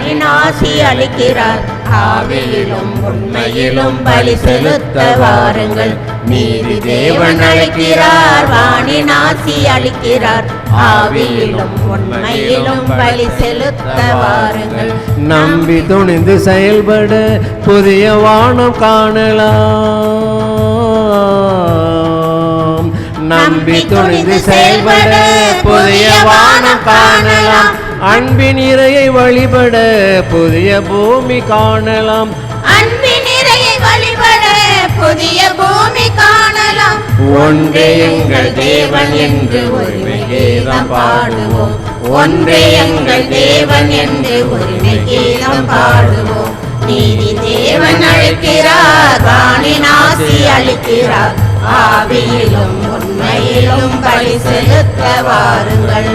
வானின் ஆசி அளிக்கிறார். ஆவியிலும் உண்மையிலும் பலி செலுத்த வாருங்கள். நீதி தேவன் அழைக்கிறார், வானின் ஆசி அளிக்கிறார். ஆவியிலும் உண்மையிலும் பலி செலுத்த வாருங்கள். நம்பி துணிந்து செயல்பட புதிய வானம் காணலாம். நம்பி துணிந்து செயல்பட புதிய வானம் காணலாம். அன்பின் இறையை வழிபட புதிய பூமி காணலாம். அன்பின் இறையை வழிபட புதிய பூமி காணலாம். ஒன்றே எங்கள் தேவன் என்று உரிமை கீதம் பாடுவோம். ஒன்றே எங்கள் தேவன் என்று உரிமை கீதம் பாடுவோம். நீதி தேவன் அழைக்கிறார், வானின் ஆசி அளிக்கிறார். ஆவியிலும் உண்மையிலும் பலி செலுத்த வாருங்கள்.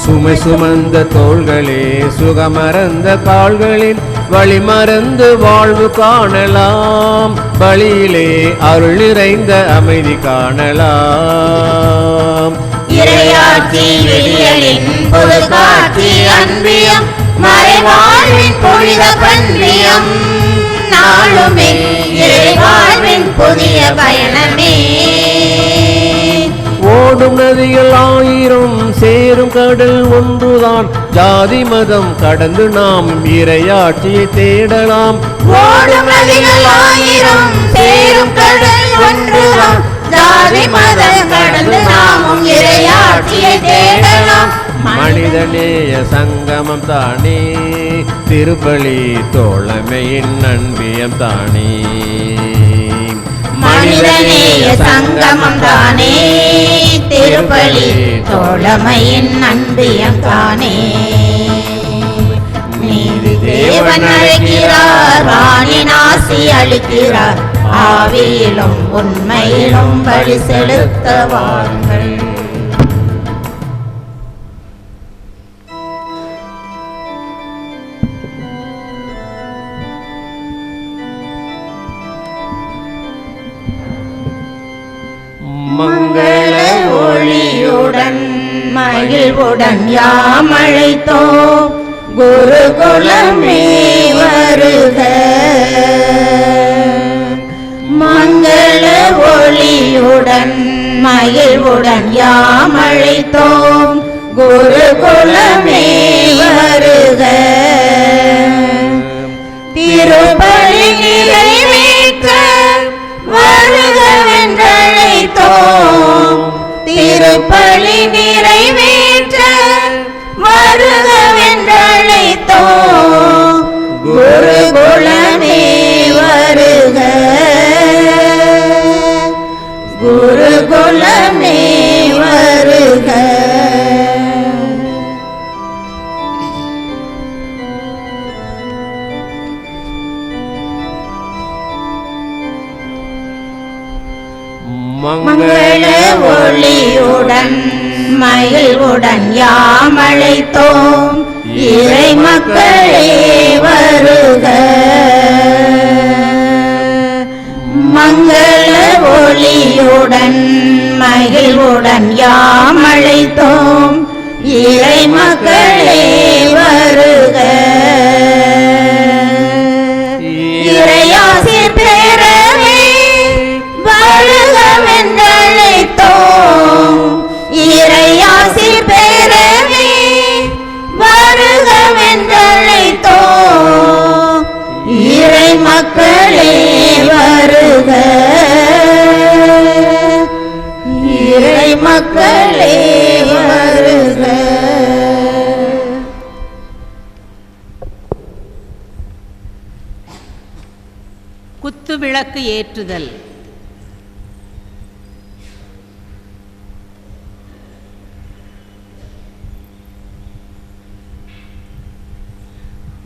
சுமை சுமந்த தோள்களே, சுகமறந்த கால்களில் வழிமறந்து வாழ்வு காணலாம். பலியிலே அருள் நிறைந்த அமைதி காணலாம். இறையாட்சி விடியலின் புது காட்சி அன்பியம், மறைவாழ்வின் புனித பன்றியம். நாளுமே இறைவாழ்வின் புதிய பயணமே. ஓடும் நதிகள் ஆயிரம் சேரும் கடல் ஒன்றுதான். ஜாதி மதம் கடந்து நாம் இறையாட்சியை தேடலாம். ஓடும் நதிகள் ஆயிரம் சேரும் கடல் ஒன்றுதான். ஜாதி மதம் கடந்து நாமும் இறையாட்சியை தேடலாம். மனிதநேய சங்கமம் தானே, திருப்பலி தோழமையின் அன்பியம் தானே. மனிதநேய சங்கமம் தானே, திருப்பலி தோழமையின் அன்பியம் தானே. நீதி தேவன் அழைக்கிறார், வானின் ஆசி அளிக்கிறார். ஆவியிலும் உண்மையிலும் பலி செலுத்த வாருங்கள். மங்கள ஒளியுடன் மகிழ்வுடன் யாம் அழைத்தோம். குருகுலமே வருக. மங்கள ஒளியுடன் மகிழ்வுடன் யாம் அழைத்தோம். குருகுலமே வருக. திருப்பலி நிறைவேற்ற வருகவென்றழைத்தோம். திருப்பலி நிறைவேற்ற வருகவென்றழைத்தோம். குருகுலமே வருக. குருகுலமே வருக. மங்கள ஒளியுடன் மகிழ்வுடன் யாம் அழைத்தோம். இறை மக்களே வருக. மங்கள ஒளியுடன் மகிழ்வுடன் யாம் அழைத்தோம். இறை மக்களே வருக. இறையாசி பெறவே வருகவென்றழைத்தோம். இறையாசி பெறவே வருகவென்றழைத்தோம். இறை மக்களே வருக. இறை மக்களே வருக. குத்துவிளக்கு ஏற்றுதல்.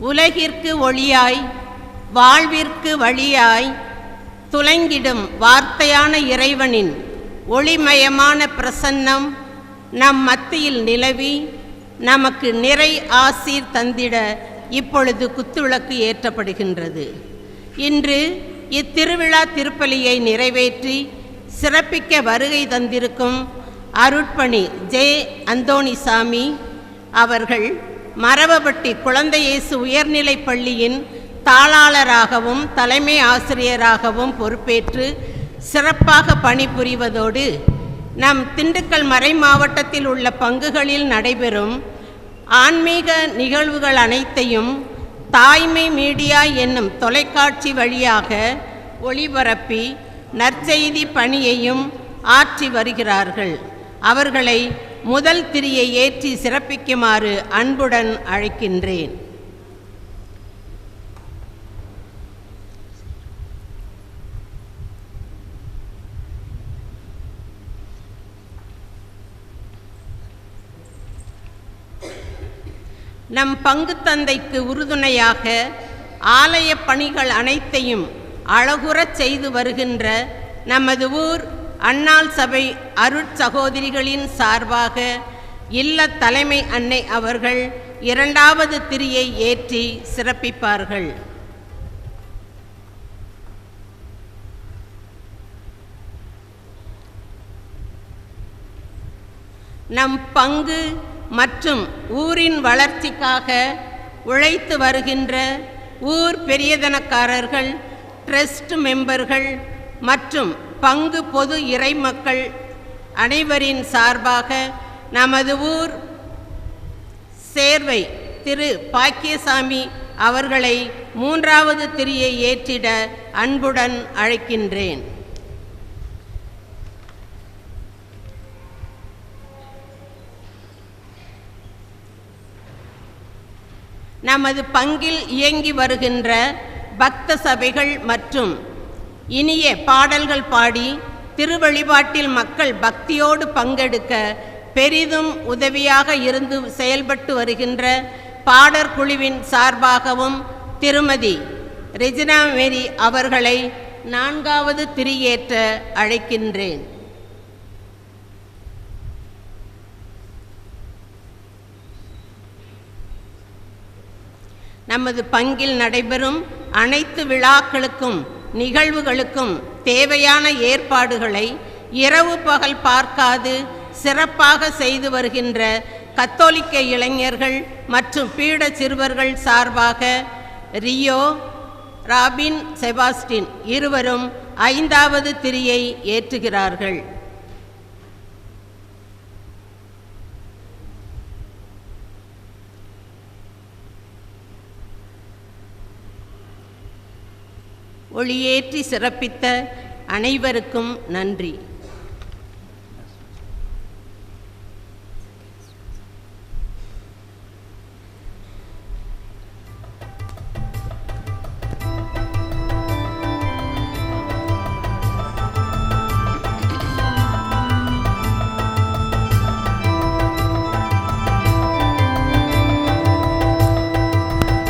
உலகிற்கு ஒளியாய் வாழ்விற்கு வழியாய் துலங்கிடும் வார்த்தையான இறைவனின் ஒளிமயமான பிரசன்னம் நம் மத்தியில் நிலவி நமக்கு நிறை ஆசீர் தந்திட இப்பொழுது குத்துவிளக்கு ஏற்றப்படுகின்றது. இன்று இத்திருவிழா திருப்பலியை நிறைவேற்றி சிறப்பிக்க வருகை தந்திருக்கும் அருட்பணி ஜே. அந்தோணிசாமி அவர்கள் மரவப்பட்டி குழந்தை இயேசு உயர்நிலைப் பள்ளியின் தாளாளராகவும் தலைமை ஆசிரியராகவும் பொறுப்பேற்று சிறப்பாக பணிபுரிவதோடு நம் திண்டுக்கல் மறை மாவட்டத்தில் உள்ள பங்குகளில் நடைபெறும் ஆன்மீக நிகழ்வுகள் அனைத்தையும் தாய்மை மீடியா என்னும் தொலைக்காட்சி வழியாக ஒளிபரப்பி நற்செய்தி பணியையும் ஆற்றி வருகிறார்கள். அவர்களை முதல் திரியை ஏற்றி சிறப்பிக்குமாறு அன்புடன் அழைக்கின்றேன். நம் பங்கு தந்தைக்கு உறுதுணையாக ஆலய பணிகள் அனைத்தையும் அழகுறச் செய்து வருகின்ற நமது ஊர் அன்னாள் சபை அருட்சகோதரிகளின் சார்பாக இல்ல தலைமை அன்னை அவர்கள் இரண்டாவது திரியை ஏற்றி சிறப்பிப்பார்கள். நம் பங்கு மற்றும் ஊரின் வளர்ச்சிக்காக உழைத்து வருகின்ற ஊர் பெரியதனக்காரர்கள், ட்ரஸ்ட் மெம்பர்கள் மற்றும் பங்கு பொது இறைமக்கள் அனைவரின் சார்பாக நமது ஊர் சேர்வை திரு பாக்கியசாமி அவர்களை மூன்றாவது திரியை ஏற்றிட அன்புடன் அழைக்கின்றேன். நமது பங்கில் இயங்கி வருகின்ற பக்த சபைகள் மற்றும் இனிய பாடல்கள் பாடி திருவழிபாட்டில் மக்கள் பக்தியோடு பங்கெடுக்க பெரிதும் உதவியாக இருந்து செயல்பட்டு வருகின்ற பாடற் குழுவின் சார்பாகவும் திருமதி ரெஜினா மேரி அவர்களை நான்காவது திரியேற்ற அழைக்கின்றேன். நமது பங்கில் நடைபெறும் அனைத்து விழாக்களுக்கும் நிகழ்வுகளுக்கும் தேவையான ஏற்பாடுகளை இரவு பகல் பார்க்காது சிறப்பாக செய்து வருகின்ற கத்தோலிக்க இளைஞர்கள் மற்றும் பீட சிறுவர்கள் சார்பாக ரியோ, ராபின், செபாஸ்டின் இருவரும் ஐந்தாவது திரியை ஏற்றுகிறார்கள். ஒளியேற்றி சிறப்பித்த அனைவருக்கும் நன்றி.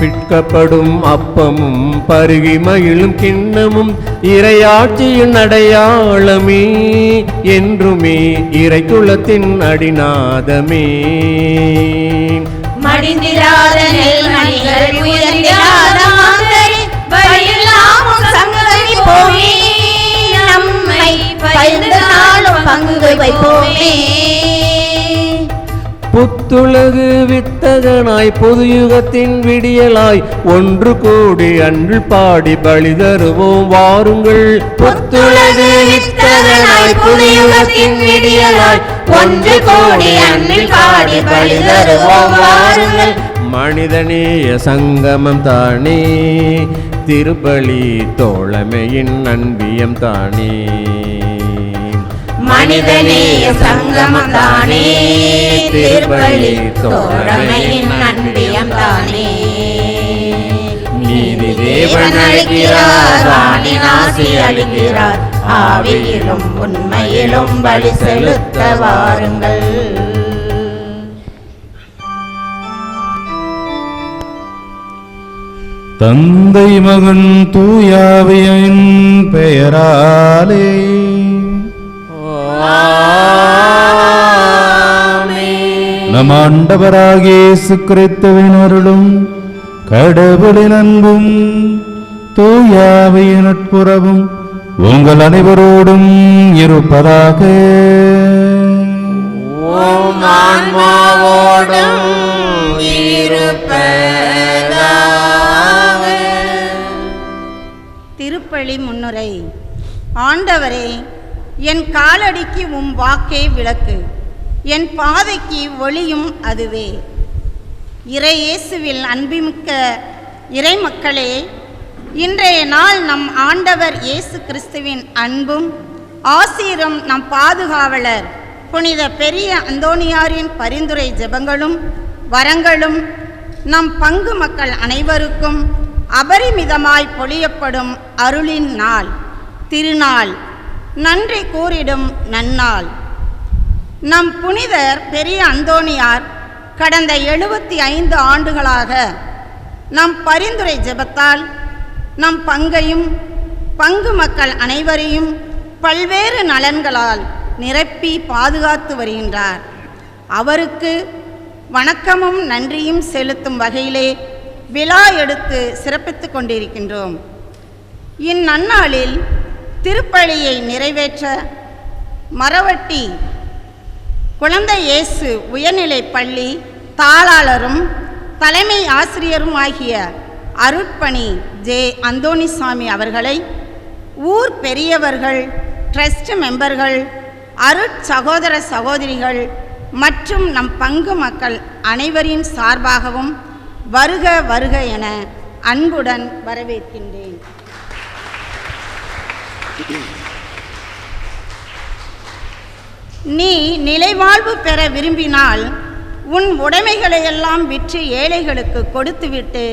பிற்கப்படும் அப்பமும் பருகி மகிழும் கிண்ணமும் இறையாட்சியின் அடையாளமே, என்றுமே இறைக்குலத்தின் அடிநாதமே. மடிந்திராத நெல்மணிகள் உயர்ந்திராத மாந்தரை வழியெல்லாம் சங்கமி போமே, நம்மை பயிர்ந்து நாளும் பங்கு வைப்போமே. புத்துலகு வித்தகனாய் பொதுயுகத்தின் விடியலாய் ஒன்று கூடி அன்று பாடி பலி தருவோம் வாருங்கள். புத்துலகு வித்தகனாய் புதுயுகத்தின் விடியலாய் ஒன்று கூடி அன்று பாடி பலி தருவோம் வாருங்கள். மனிதநேய சங்கமம் தானே, திருப்பலி தோழமையின் அன்பியம் தானே. மனிதநேய சங்கமம் தானே, திருப்பலி தோழமையின் அன்பியம் தானே. நீதி தேவன் அளிக்கிறார், வானின் ஆசி அளிக்கிறார், ஆவியிலும் உண்மையிலும் பலி செலுத்த வாருங்கள். தந்தை மகன் தூயாவியின் பெயராலே நம் ஆண்டவராகிய இயேசு கிறிஸ்துவின் அருளும் கடவுளின் அன்பும் தூயாவியின் நட்புறவும் உங்கள் அனைவரோடும் இருப்பதாக. உம் ஆன்மாவோடும் இருப்பதாக. திருப்பலி முன்னுரை. ஆண்டவரே, என் காலடிக்கு உம் வாக்கே விளக்கு, என் பாதைக்கு ஒளியும் அதுவே. இறை இயேசுவில் அன்புமிக்க இறை மக்களே, இன்றைய நாள் நம் ஆண்டவர் இயேசு கிறிஸ்துவின் அன்பும் ஆசீரும் நம் பாதுகாவலர் புனித பெரிய அந்தோணியாரின் பரிந்துரை ஜெபங்களும் வரங்களும் நம் பங்கு மக்கள் அனைவருக்கும் அபரிமிதமாய் பொழியப்படும் அருளின் நாள், திருநாள், நன்றி கூறிடும் நன்னாள். நம் புனிதர் பெரிய அந்தோணியார் கடந்த 75 ஆண்டுகளாக நம் பரிந்துரை ஜெபத்தால் நம் பங்கையும் பங்கு மக்கள் அனைவரையும் பல்வேறு நலன்களால் நிரப்பி பாதுகாத்து வருகின்றார். அவருக்கு வணக்கமும் நன்றியும் செலுத்தும் வகையிலே விழா எடுத்து சிறப்பித்துக் கொண்டிருக்கின்றோம். இந்நன்னாளில் திருப்பலியை நிறைவேற்ற மரவட்டி குழந்தை இயேசு உயர்நிலைப் பள்ளி தாளாளரும் தலைமை ஆசிரியரும் ஆகிய அருட்பணி ஜே. அந்தோணிசாமி அவர்களை ஊர் பெரியவர்கள், ட்ரஸ்ட் மெம்பர்கள், அருட்சகோதர சகோதரிகள் மற்றும் நம் பங்கு மக்கள் அனைவரின் சார்பாகவும் வருக வருக என அன்புடன் வரவேற்கின்றேன். நீ நிலைவாழ்வு பெற விரும்பினால் உன் உடைமைகளையெல்லாம் விற்று ஏழைகளுக்கு கொடுத்துவிட்டு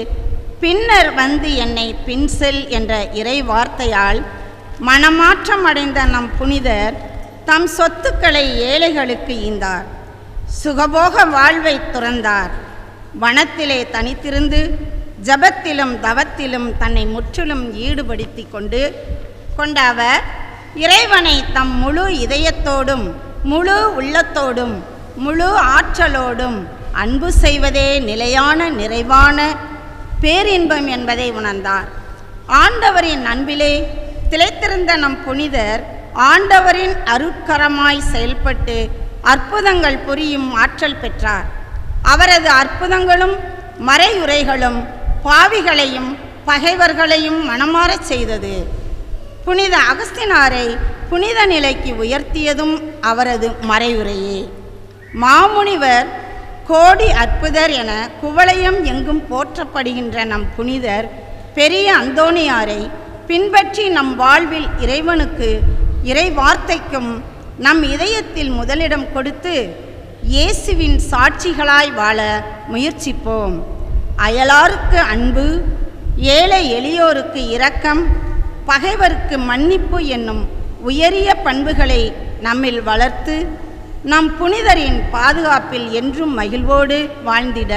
பின்னர் வந்து என்னை பின்செல் என்ற இறை வார்த்தையால் மனமாற்றம் அடைந்த நம் புனிதர் தம் சொத்துக்களை ஏழைகளுக்கு ஈந்தார். சுகபோக வாழ்வை துறந்தார். வனத்திலே தனித்திருந்து ஜபத்திலும் தவத்திலும் தன்னை முற்றிலும் ஈடுபடுத்தி கொண்ட அவர் இறைவனை தம் முழு இதயத்தோடும் முழு உள்ளத்தோடும் முழு ஆற்றலோடும் அன்பு செய்வதே நிலையான நிறைவான பேரின்பம் என்பதை உணர்ந்தார். ஆண்டவரின் அன்பிலே திளைத்திருந்த நம் புனிதர் ஆண்டவரின் அருட்கரமாய் செயல்பட்டு அற்புதங்கள் புரியும் ஆற்றல் பெற்றார். அவரது அற்புதங்களும் மறையுரைகளும் பாவிகளையும் பகைவர்களையும் மனமாறச் செய்தது. புனித அகஸ்தினாரை புனித நிலைக்கு உயர்த்தியதும் அவரது மறையுரையே. மாமுனிவர் கோடி அற்புதர் என குவளையம் எங்கும் போற்றப்படுகின்ற நம் புனிதர் பெரிய அந்தோணியாரை பின்பற்றி நம் வாழ்வில் இறைவனுக்கு இறை வார்த்தைக்கும் நம் இதயத்தில் முதலிடம் கொடுத்து இயேசுவின் சாட்சிகளாய் வாழ முயற்சிப்போம். அயலாருக்கு அன்பு, ஏழை எளியோருக்கு இரக்கம், பகைவருக்கு மன்னிப்பு என்னும் உயரிய பண்புகளை நம்மில் வளர்த்து நம் புனிதரின் பாதுகாப்பில் என்றும் மகிழ்வோடு வாழ்ந்திட,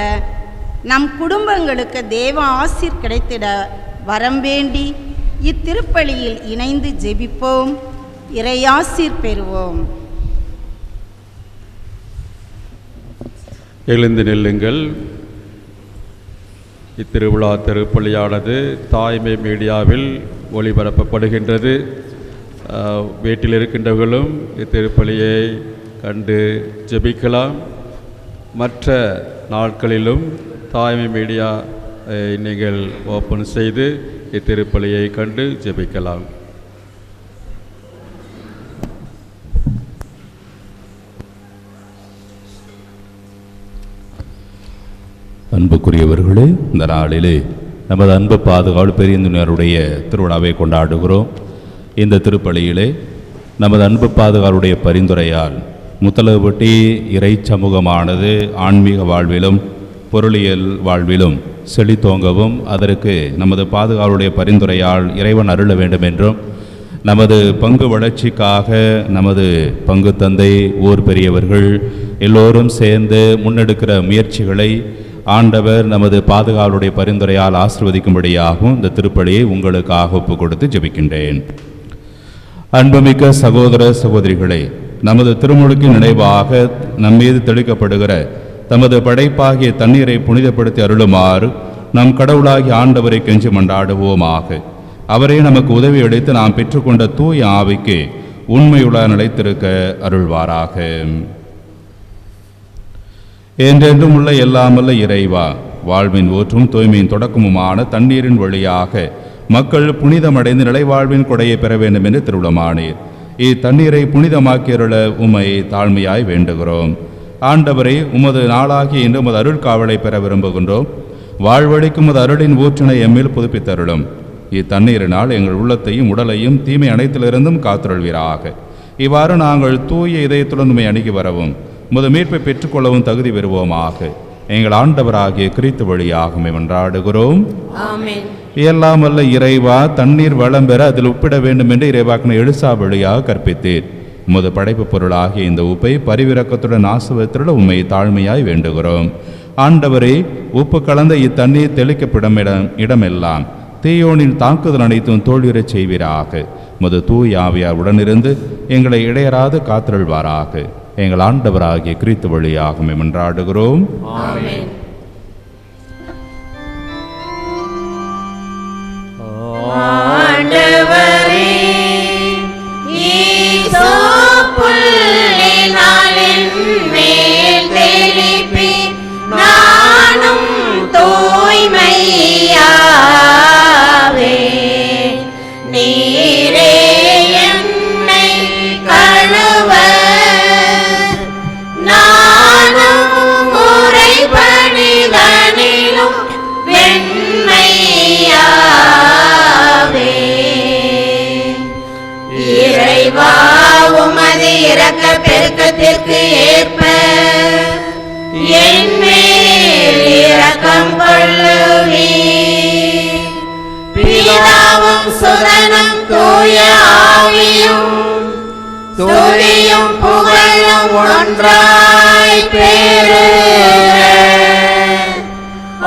நம் குடும்பங்களுக்கு தேவ ஆசீர் கிடைத்திட வரம் வேண்டி இத்திருப்பலியில் இணைந்து ஜெபிப்போம். இறையாசீர் பெறுவோம். எழுந்து நில்லுங்கள். இத்திருவிழா திருப்பலியானது தாய்மை மீடியாவில் ஒளிபரப்பப்படுகின்றது. வீட்டில் இருக்கின்றவர்களும் இத்திருப்பலியை கண்டு ஜெபிக்கலாம். மற்ற நாட்களிலும் தாய்மை மீடியா நீங்கள் ஓப்பன் செய்து இத்திருப்பலியை கண்டு ஜெபிக்கலாம். அன்புக்குரியவர்களே, இந்த நாளிலே நமது அன்பு பாதுகாவல் பெரியந்துணருடைய திருவிழாவை கொண்டாடுகிறோம். இந்த திருப்பலியிலே நமது அன்பு பாதுகாவலுடைய பரிந்துரையால் முத்தலகுபட்டி இறை சமூகமானது ஆன்மீக வாழ்விலும் பொருளியல் வாழ்விலும் செழித்தோங்கவும் அதற்கு நமது பாதுகாவலுடைய பரிந்துரையால் இறைவன் அருள வேண்டும் என்றும், நமது பங்கு வளர்ச்சிக்காக நமது பங்கு தந்தை, ஊர் பெரியவர்கள் எல்லோரும் சேர்ந்து முன்னெடுக்கிற முயற்சிகளை ஆண்டவர் நமது பாதுகாவலுடைய பரிந்துரையால் ஆசீர்வதிக்கும்படியாகவும் இந்த திருப்பலியை உங்களுக்காக ஒப்புக் கொடுத்து ஜெபிக்கின்றேன். அன்புமிக்க சகோதர சகோதரிகளே, நமது திருமுழுக்கின் நினைவாக நம்மீது தெளிக்கப்படுகிற தமது படைப்பாகிய தண்ணீரை புனிதப்படுத்தி அருளுமாறு நம் கடவுளாகி ஆண்டவரை கெஞ்சி மண்டாடுவோமாக. அவரே நமக்கு உதவி அளித்து நாம் பெற்றுக்கொண்ட தூய ஆவிக்கு உண்மையுள்ள நிலைத்திருக்க அருள்வாராக. என்றென்றும் உள்ள எல்லாமல்ல இறைவா, வாழ்வின் ஊற்றும் தூய்மையின் தொடக்கமுமான தண்ணீரின் வழியாக மக்கள் புனிதமடைந்து நிலைவாழ்வின் கொடையை பெற வேண்டும் என்று திருவுளமானீர். இத்தண்ணீரை புனிதமாக்கியருள உம்மை தாழ்மையாய் வேண்டுகிறோம். ஆண்டவரை, உமது நாளாகிய இன்று உமது அருள் காவலை பெற விரும்புகின்றோம். வாழ்வழிக்கும் உமது அருளின் ஊற்றினை எம்மில் புதுப்பித்தருளும். இத்தண்ணீரினால் எங்கள் உள்ளத்தையும் உடலையும் தீமை அனைத்திலிருந்தும் காத்துள்வீராக. இவ்வாறு நாங்கள் தூய இதயத்துடன் உம்மை அணுகி வரவும் உமது மீட்பை பெற்றுக்கொள்ளவும் தகுதி பெறுவோமாக. எங்கள் ஆண்டவராகிய கிறிஸ்து வழியாக மன்றாடுகிறோம். ஆமென். எல்லாம் வல்ல இறைவா, தண்ணீர் வளம் பெற அதில் உப்பிட வேண்டும் என்று இறைவாக்கின எலிசா வழியாக கற்பித்தீர். உமது படைப்பு பொருளாகிய இந்த உப்பை பரிவிரக்கத்துடன் ஆசுவத்திலுள்ள உம்மை தாழ்மையாய் வேண்டுகிறோம். ஆண்டவரே, உப்பு கலந்த இத்தண்ணீர் தெளிக்கப்படும் இடமெல்லாம் தீயோனின் தாக்குதல் அனைத்தும் தோல்வியுறச் செய்வீராக. உமது தூய் ஆவியார் உடனிருந்து எங்களை இடையராது காத்திருள்வாராக. எங்கள் ஆண்டவராகிய கிறிஸ்து வழியாக மன்றாடுகிறோம். ஆமென். ஆண்டவரே, ஈசோப்புள்ளினால் என்மேல் தெளிப்பி, நானும் தூய்மையாவேன். நீரே என்னை கழுவ, நானும் உறைபணிதனிலும் வெண்மையாவேன். இறைவா, உமது இரக்க பெருக்கத்திற்கு ஏற்ப என் மேல் இரக்கம் கொள்ளுவீர். பிதாவும் சுதனும் தூய ஆவியும் துதியும் புகழும் ஒன்றாய் பெறுக.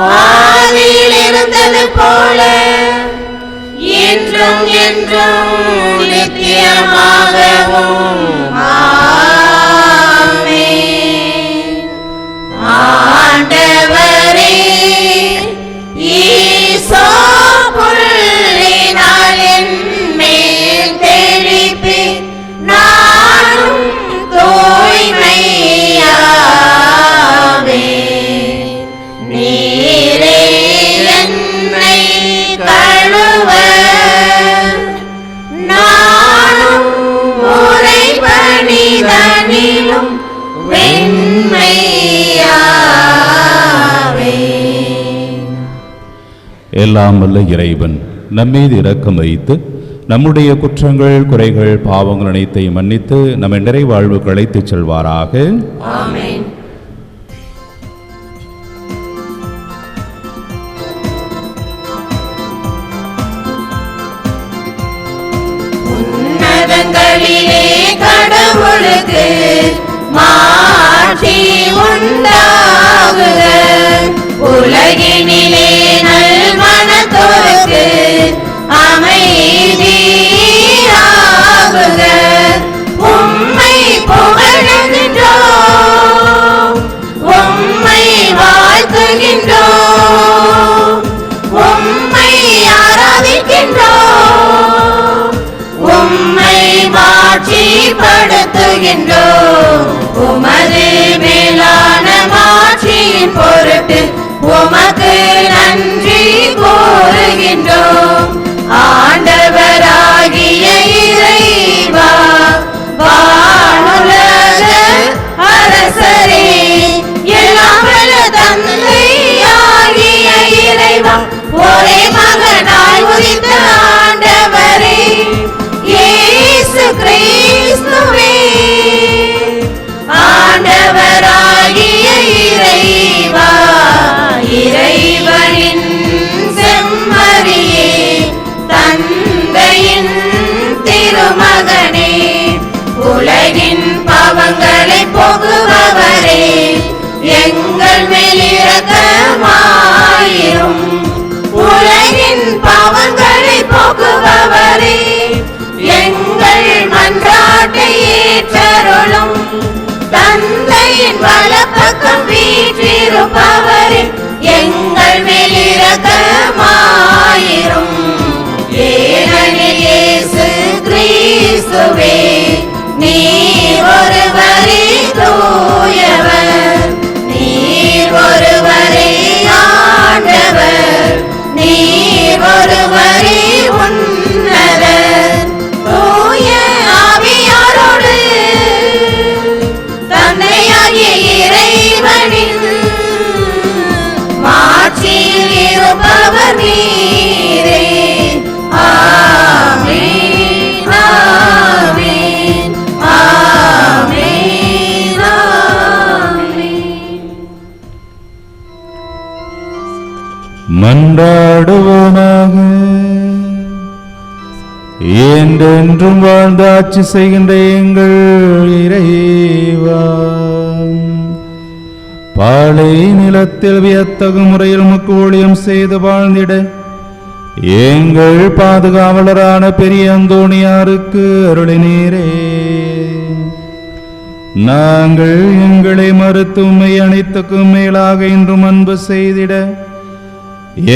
ஆதியில் இருந்தது போல என்றும் என்றும் நித்தியமாகவும் ஆமென். ஆண்டவரே, ஈசோப்புள்ளினால் என்மேல் தெளிப்பி, நானும் தூய்மையாவேன். நீரே என்னை கழுவ, நானும் உறைபணிதனிலும் வெண்மையாவேன். எல்லாம் வல்ல இறைவன் நம்மீது இரக்கம் வைத்து நம்முடைய குற்றங்கள், குறைகள், பாவங்கள் அனைத்தையும் மன்னித்து நம்மை நிறைவாழ்வுக்கு அழைத்துச் செல்வாராக. ஆமென். உன்னதங்களிலே கடவுளுக்கு மாட்சி உண்டாகுக. உலகினிலே நல்மனத்தோருக்கு அமைதியாகுக. உம்மை புகழுகின்றோம், உம்மை வாழ்த்துகின்றோம், உம்மை ஆராதிக்கின்றோம், உம்மை மாட்சிப்படுத்துகின்றோம். உமது மேலான மாட்சியின் பொருட்டு உமக்கு நன்றி கூறுகின்றோம். ஆண்டவராகிய இறைவா, வானுலக அரசரே, எல்லாம் வல்ல தந்தையாகிய இறைவா, ஒரே மகனாய் உதித்த ஆண்டவரே இயேசு கிறிஸ்துவே, ஆண்டவராகிய இறைவா, இறைவனின் செம்மறியே, தந்தையின் திருமகனே, உலகின் பாவங்களை போக்குபவரே, எங்கள் மேல் இரக்கமாயிரும். உலகின் பாவங்களை போக்குபவரே, எங்கள் மன்றாட்டை ஏற்றருளும். தந்தையின் வலப்பக்கம் வீற்றிருப்பவரே, எங்கள் மேல் இரக்கமாயிரும். ஞாயிறும் ஏனெனில் இயேசு கிறிஸ்துவே நீர் ஒருவரே தூயவர், நீர் ஒருவரே ஆண்டவர், நீர் ஒருவரே உன்னதர். தூய ஆவியாரோடு தந்தையாகிய இறைவனின் மாட்சியில் இருப்பவர் நீரே. ஆமென், ஆமென், ஆமென், ஆமென். மன்றாடுவோமாக. என்றென்றும் வாழ்ந்து ஆட்சி செய்கின்ற எங்கள் இறைவா, பாலை நிலத்தில் வியத்தகு முறையில் உமக்கு ஊழியம் செய்து வாழ்ந்திட எங்கள் பாதுகாவலரான பெரிய அந்தோணியாருக்கு அருளினீரே. நாங்கள் எங்களை மறுத்து உம்மை அனைத்துக்கும் மேலாக இன்றும் அன்பு செய்திட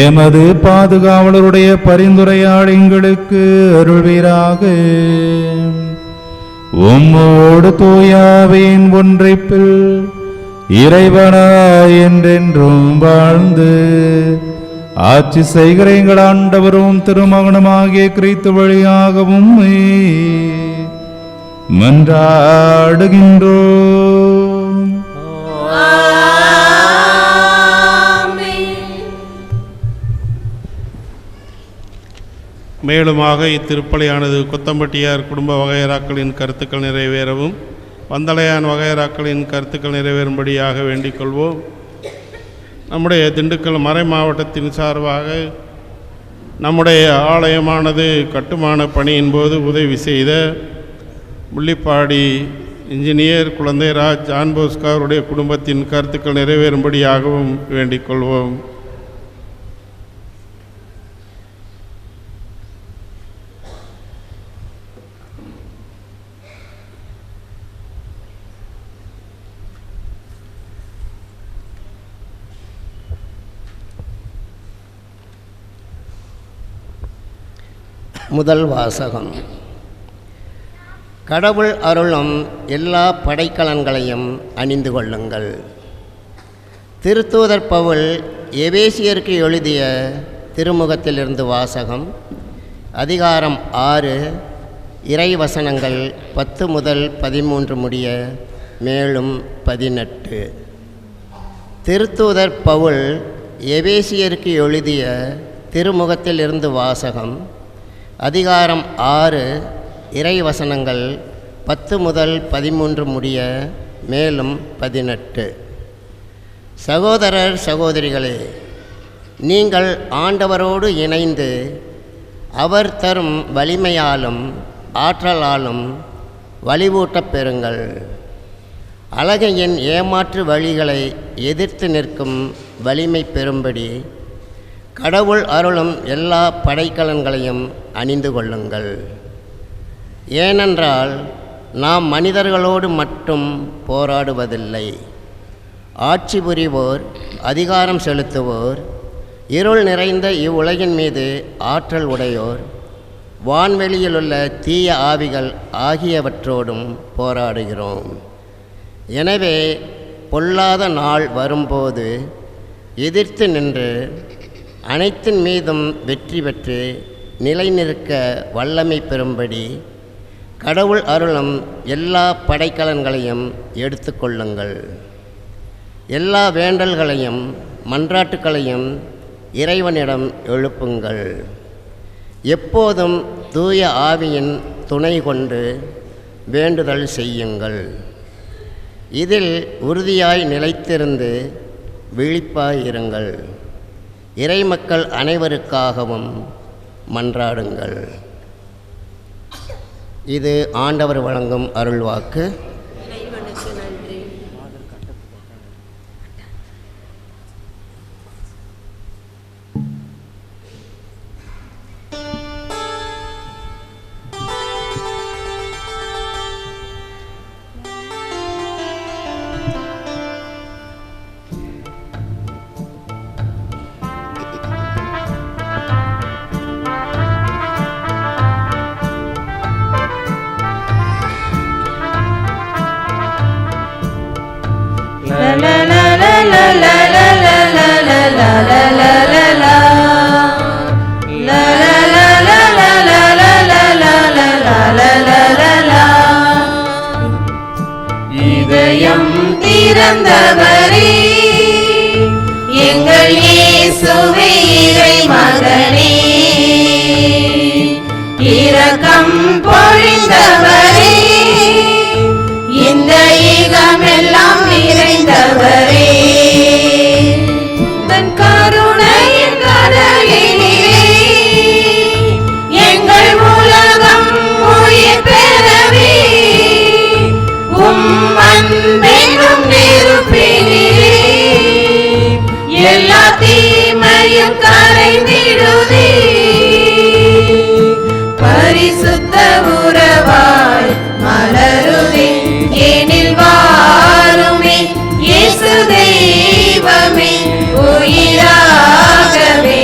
எமது பாதுகாவலருடைய பரிந்துரையால் எங்களுக்கு அருள்வீராக. உம்மோடு தூயாவின் ஒன்றைப்பில் இறைவனாய் என்றென்றும் வாழ்ந்து ஆட்சி செய்கிற எங்கள் ஆண்டவரும் திருமகனுமாகிய கிறிஸ்து வழியாகவும் மன்றாடுகின்றோம். மேலுமாக இத்திருப்பலியானது கொத்தம்பட்டியார் குடும்ப வகையறாக்களின் கருத்துக்கள் நிறைவேறவும் வந்தலையான் வகையறாக்களின் கருத்துக்கள் நிறைவேறும்படியாக வேண்டிக் கொள்வோம். நம்முடைய திண்டுக்கல் மறை மாவட்டத்தின் சார்பாக நம்முடைய ஆலயமானது கட்டுமான பணியின் போது உதவி செய்த முள்ளிப்பாடி இன்ஜினியர் குழந்தைராஜ் ஜான்போஸ்கோ அவருடைய குடும்பத்தின் கருத்துக்கள் நிறைவேறும்படியாகவும் வேண்டிக் கொள்வோம். முதல் வாசகம். கடவுள் அருளும் எல்லா படைக்கலன்களையும் அணிந்து கொள்ளுங்கள். திருத்தூதர் பவுல் எபேசியருக்கு எழுதிய திருமுகத்திலிருந்து வாசகம். அதிகாரம் 6, இறைவசனங்கள் 10 முதல் 13 முடிய, மேலும் 18. திருத்தூதர் பவுல் எபேசியருக்கு எழுதிய திருமுகத்திலிருந்து வாசகம். அதிகாரம் 6, இறைவசனங்கள் 10 முதல் 13 முடிய, மேலும் 18. சகோதரர் சகோதரிகளே, நீங்கள் ஆண்டவரோடு இணைந்து அவர் தரும் வலிமையாலும் ஆற்றலாலும் வலிவூட்டப் பெறுங்கள். அழகையின் ஏமாற்று வழிகளை எதிர்த்து நிற்கும் வலிமை பெறும்படி கடவுள் அருளும் எல்லா படைக்கலன்களையும் அணிந்து கொள்ளுங்கள். ஏனென்றால் நாம் மனிதர்களோடு மட்டும் போராடுவதில்லை. ஆட்சி புரிவோர், அதிகாரம் செலுத்துவோர், இருள் நிறைந்த இவ்வுலகின் மீது ஆற்றல் உடையோர், வான்வெளியிலுள்ள தீய ஆவிகள் ஆகியவற்றோடும் போராடுகிறோம். எனவே பொல்லாத நாள் வரும்போது எதிர்த்து நின்று அனைத்தின் மீதும் வெற்றி பெற்று நிலை நிற்க வல்லமை பெறும்படி கடவுள் அருளும் எல்லா படைக்கலன்களையும் எடுத்துக்கொள்ளுங்கள். எல்லா வேண்டல்களையும் மன்றாட்டுக்களையும் இறைவனிடம் எழுப்புங்கள். எப்போதும் தூய ஆவியின் துணை கொண்டு வேண்டுதல் செய்யுங்கள். இதில் உறுதியாய் நிலைத்திருந்து விழிப்பாயிருங்கள். இறைமக்கள் அனைவருக்காகவும் மன்றாடுங்கள். இது ஆண்டவர் வழங்கும் அருள்வாக்கு. இதயம் திறந்தவரே எங்கள் இயேசுவே இறை மகனே இரக்கம் பொழிந்தவரே இந்த ஈகமெல்லாம் நிறைந்தவரே தன் கருணையின் கடலிலே எங்கள் உலகம் உயிர் பெறவே அன்பெனும் நெருப்பினிலே எல்லா தீமையும் கரைந்திடுதே பரிசுத்த உறவாய் மலருதே எனில் வாருமே இயேசு தெய்வமே உயிராகவே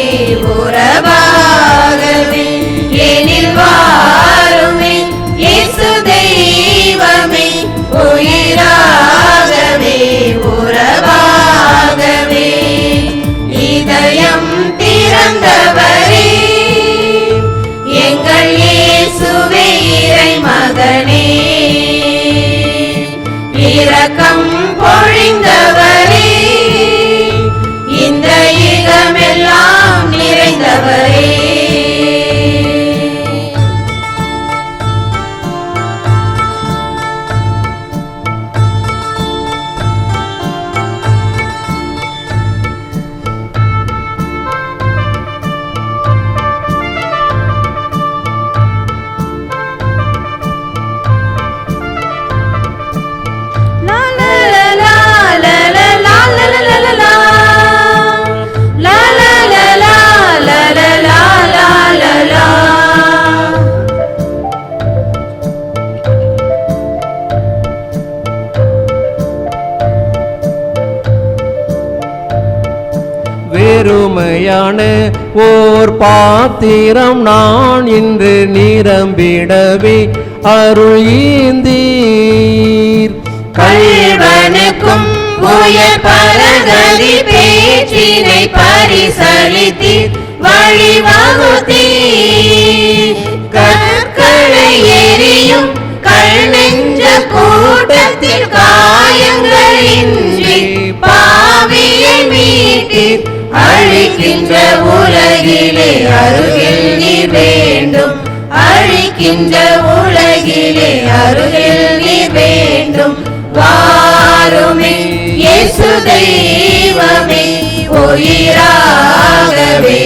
உறவாகவே எனில் வாருமே இயேசு தெய்வமே உயிராகவே உறவாகவே இதயம் திறந்தவரே எங்கள் இயேசுவே இறை மகனே இரக்கம் பொழிந்தவரே இந்த ஈகமெல்லாம் நிறைந்தவரே வெறுமையான ஓர் பாத்திரம் நான் இன்று நிரம்பிடவே அருள் ஈந்தீர் கள்வனுக்கும் உயர் பரகதி பேச்சினை பரிசளித்தீர் வழிவகுத்தீர் கற்களை எரியும் கல் நெஞ்ச கூட்டத்தில் காயங்களின்றி பாவியை மீட்டீர் அழிக்கின்ற உலகிலே அருகில் நீர் வேண்டும் அழிக்கின்ற உலகிலே அருகில் நீர் வேண்டும் வாருமே இயேசு தெய்வமே உயிராகவே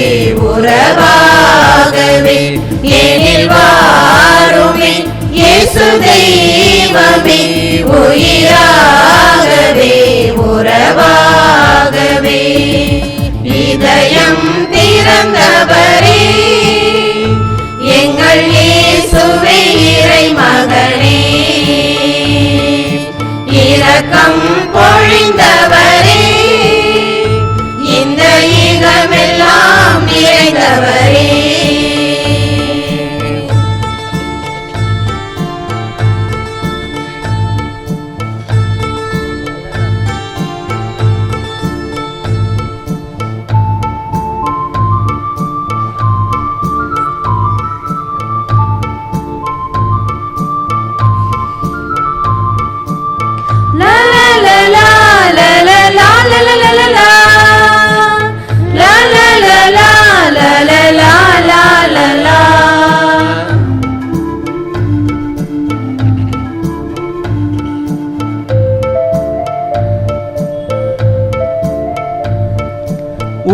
உறவாகவே எனில் வாருமே இயேசு தெய்வமே உயிராகவே உறவாகவே இதயம் திறந்தவரே எங்கள் இயேசுவே இறை மகனே இரக்கம் பொழிந்தவரே இந்த ஈகமெல்லாம் நிறைந்தவரே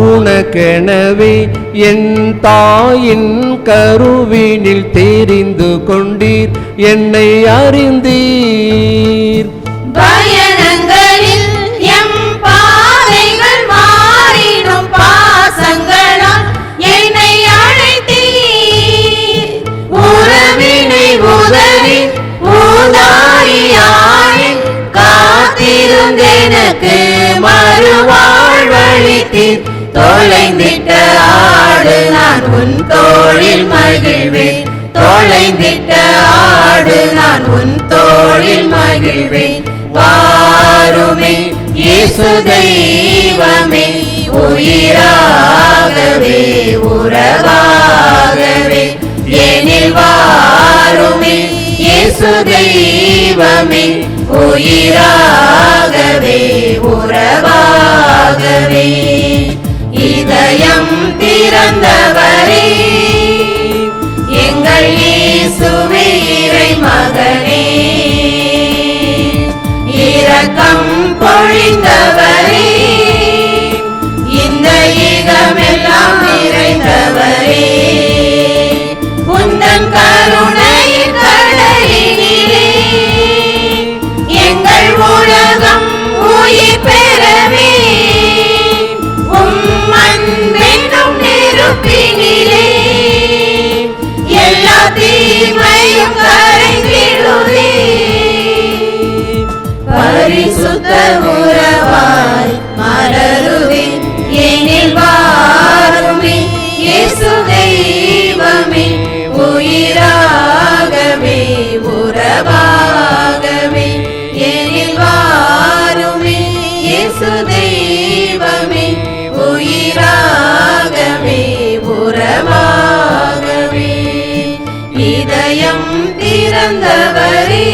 உனக்கெனவே என் தாயின் கருவினில் தெரிந்து கொண்டீர் என்னை அறிந்தீர் பயணங்களில் எம் பாதைகள் மாறிடும் பாசங்களால் என்னை அழைத்தீர் உறவினை உதறி ஊதாரியாய் காத்திருந்தெனக்கு மறுவாழ்வளித்தீர் தொலைந்திட்ட ஆடு நான் உன் தோளில் மகிழ்வேன் தொலைந்திட்ட ஆடு நான் உன் தோளில் மகிழ்வேன் வாருமே இயேசு தெய்வமே உயிராகவே உறவாகவே எனில் வாருமே இயேசு தெய்வமே உயிராகவே உறவாகவே இதயம் திறந்தவரே எங்கள் இயேசுவே இறை மகனே இரக்கம் பொழிந்தவரே இந்த யுகமெல்லாம் நிறைந்தவரே உந்தன் கருணையின் கடலினிலே எங்கள் உலகம் உயிர் பெறவே அன்பென்னும் நெருப்பினிலே எல்லா தீமையும் கரைந்திடுதே பரிசுத்த உறவாய் மலருவே எனில் வாருமே இயேசு தெய்வமே உயிராகவே உறவாகவே எனில் வாருமே இயேசு தெய்வமே உயிராகவே உறவாகவே இதயம் திறந்தவரே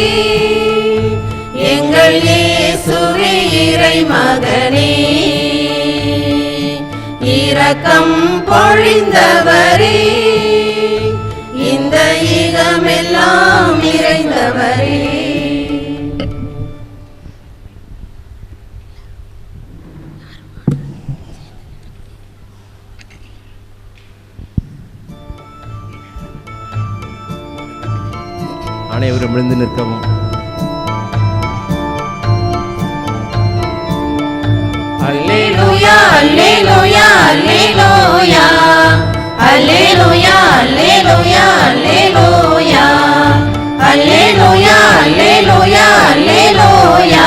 எங்கள் இயேசுவே இறை மகனே இரக்கம் பொழிந்தவரே இந்த யுகமெல்லாம் நிறைந்தவரே அனைவரும் எழுந்து நிற்கவும். அல்லேலூயா அல்லேலூயா அல்லேலூயா அல்லேலூயா அல்லேலூயா அல்லேலூயா அல்லேலூயா அல்லேலூயா அல்லேலூயா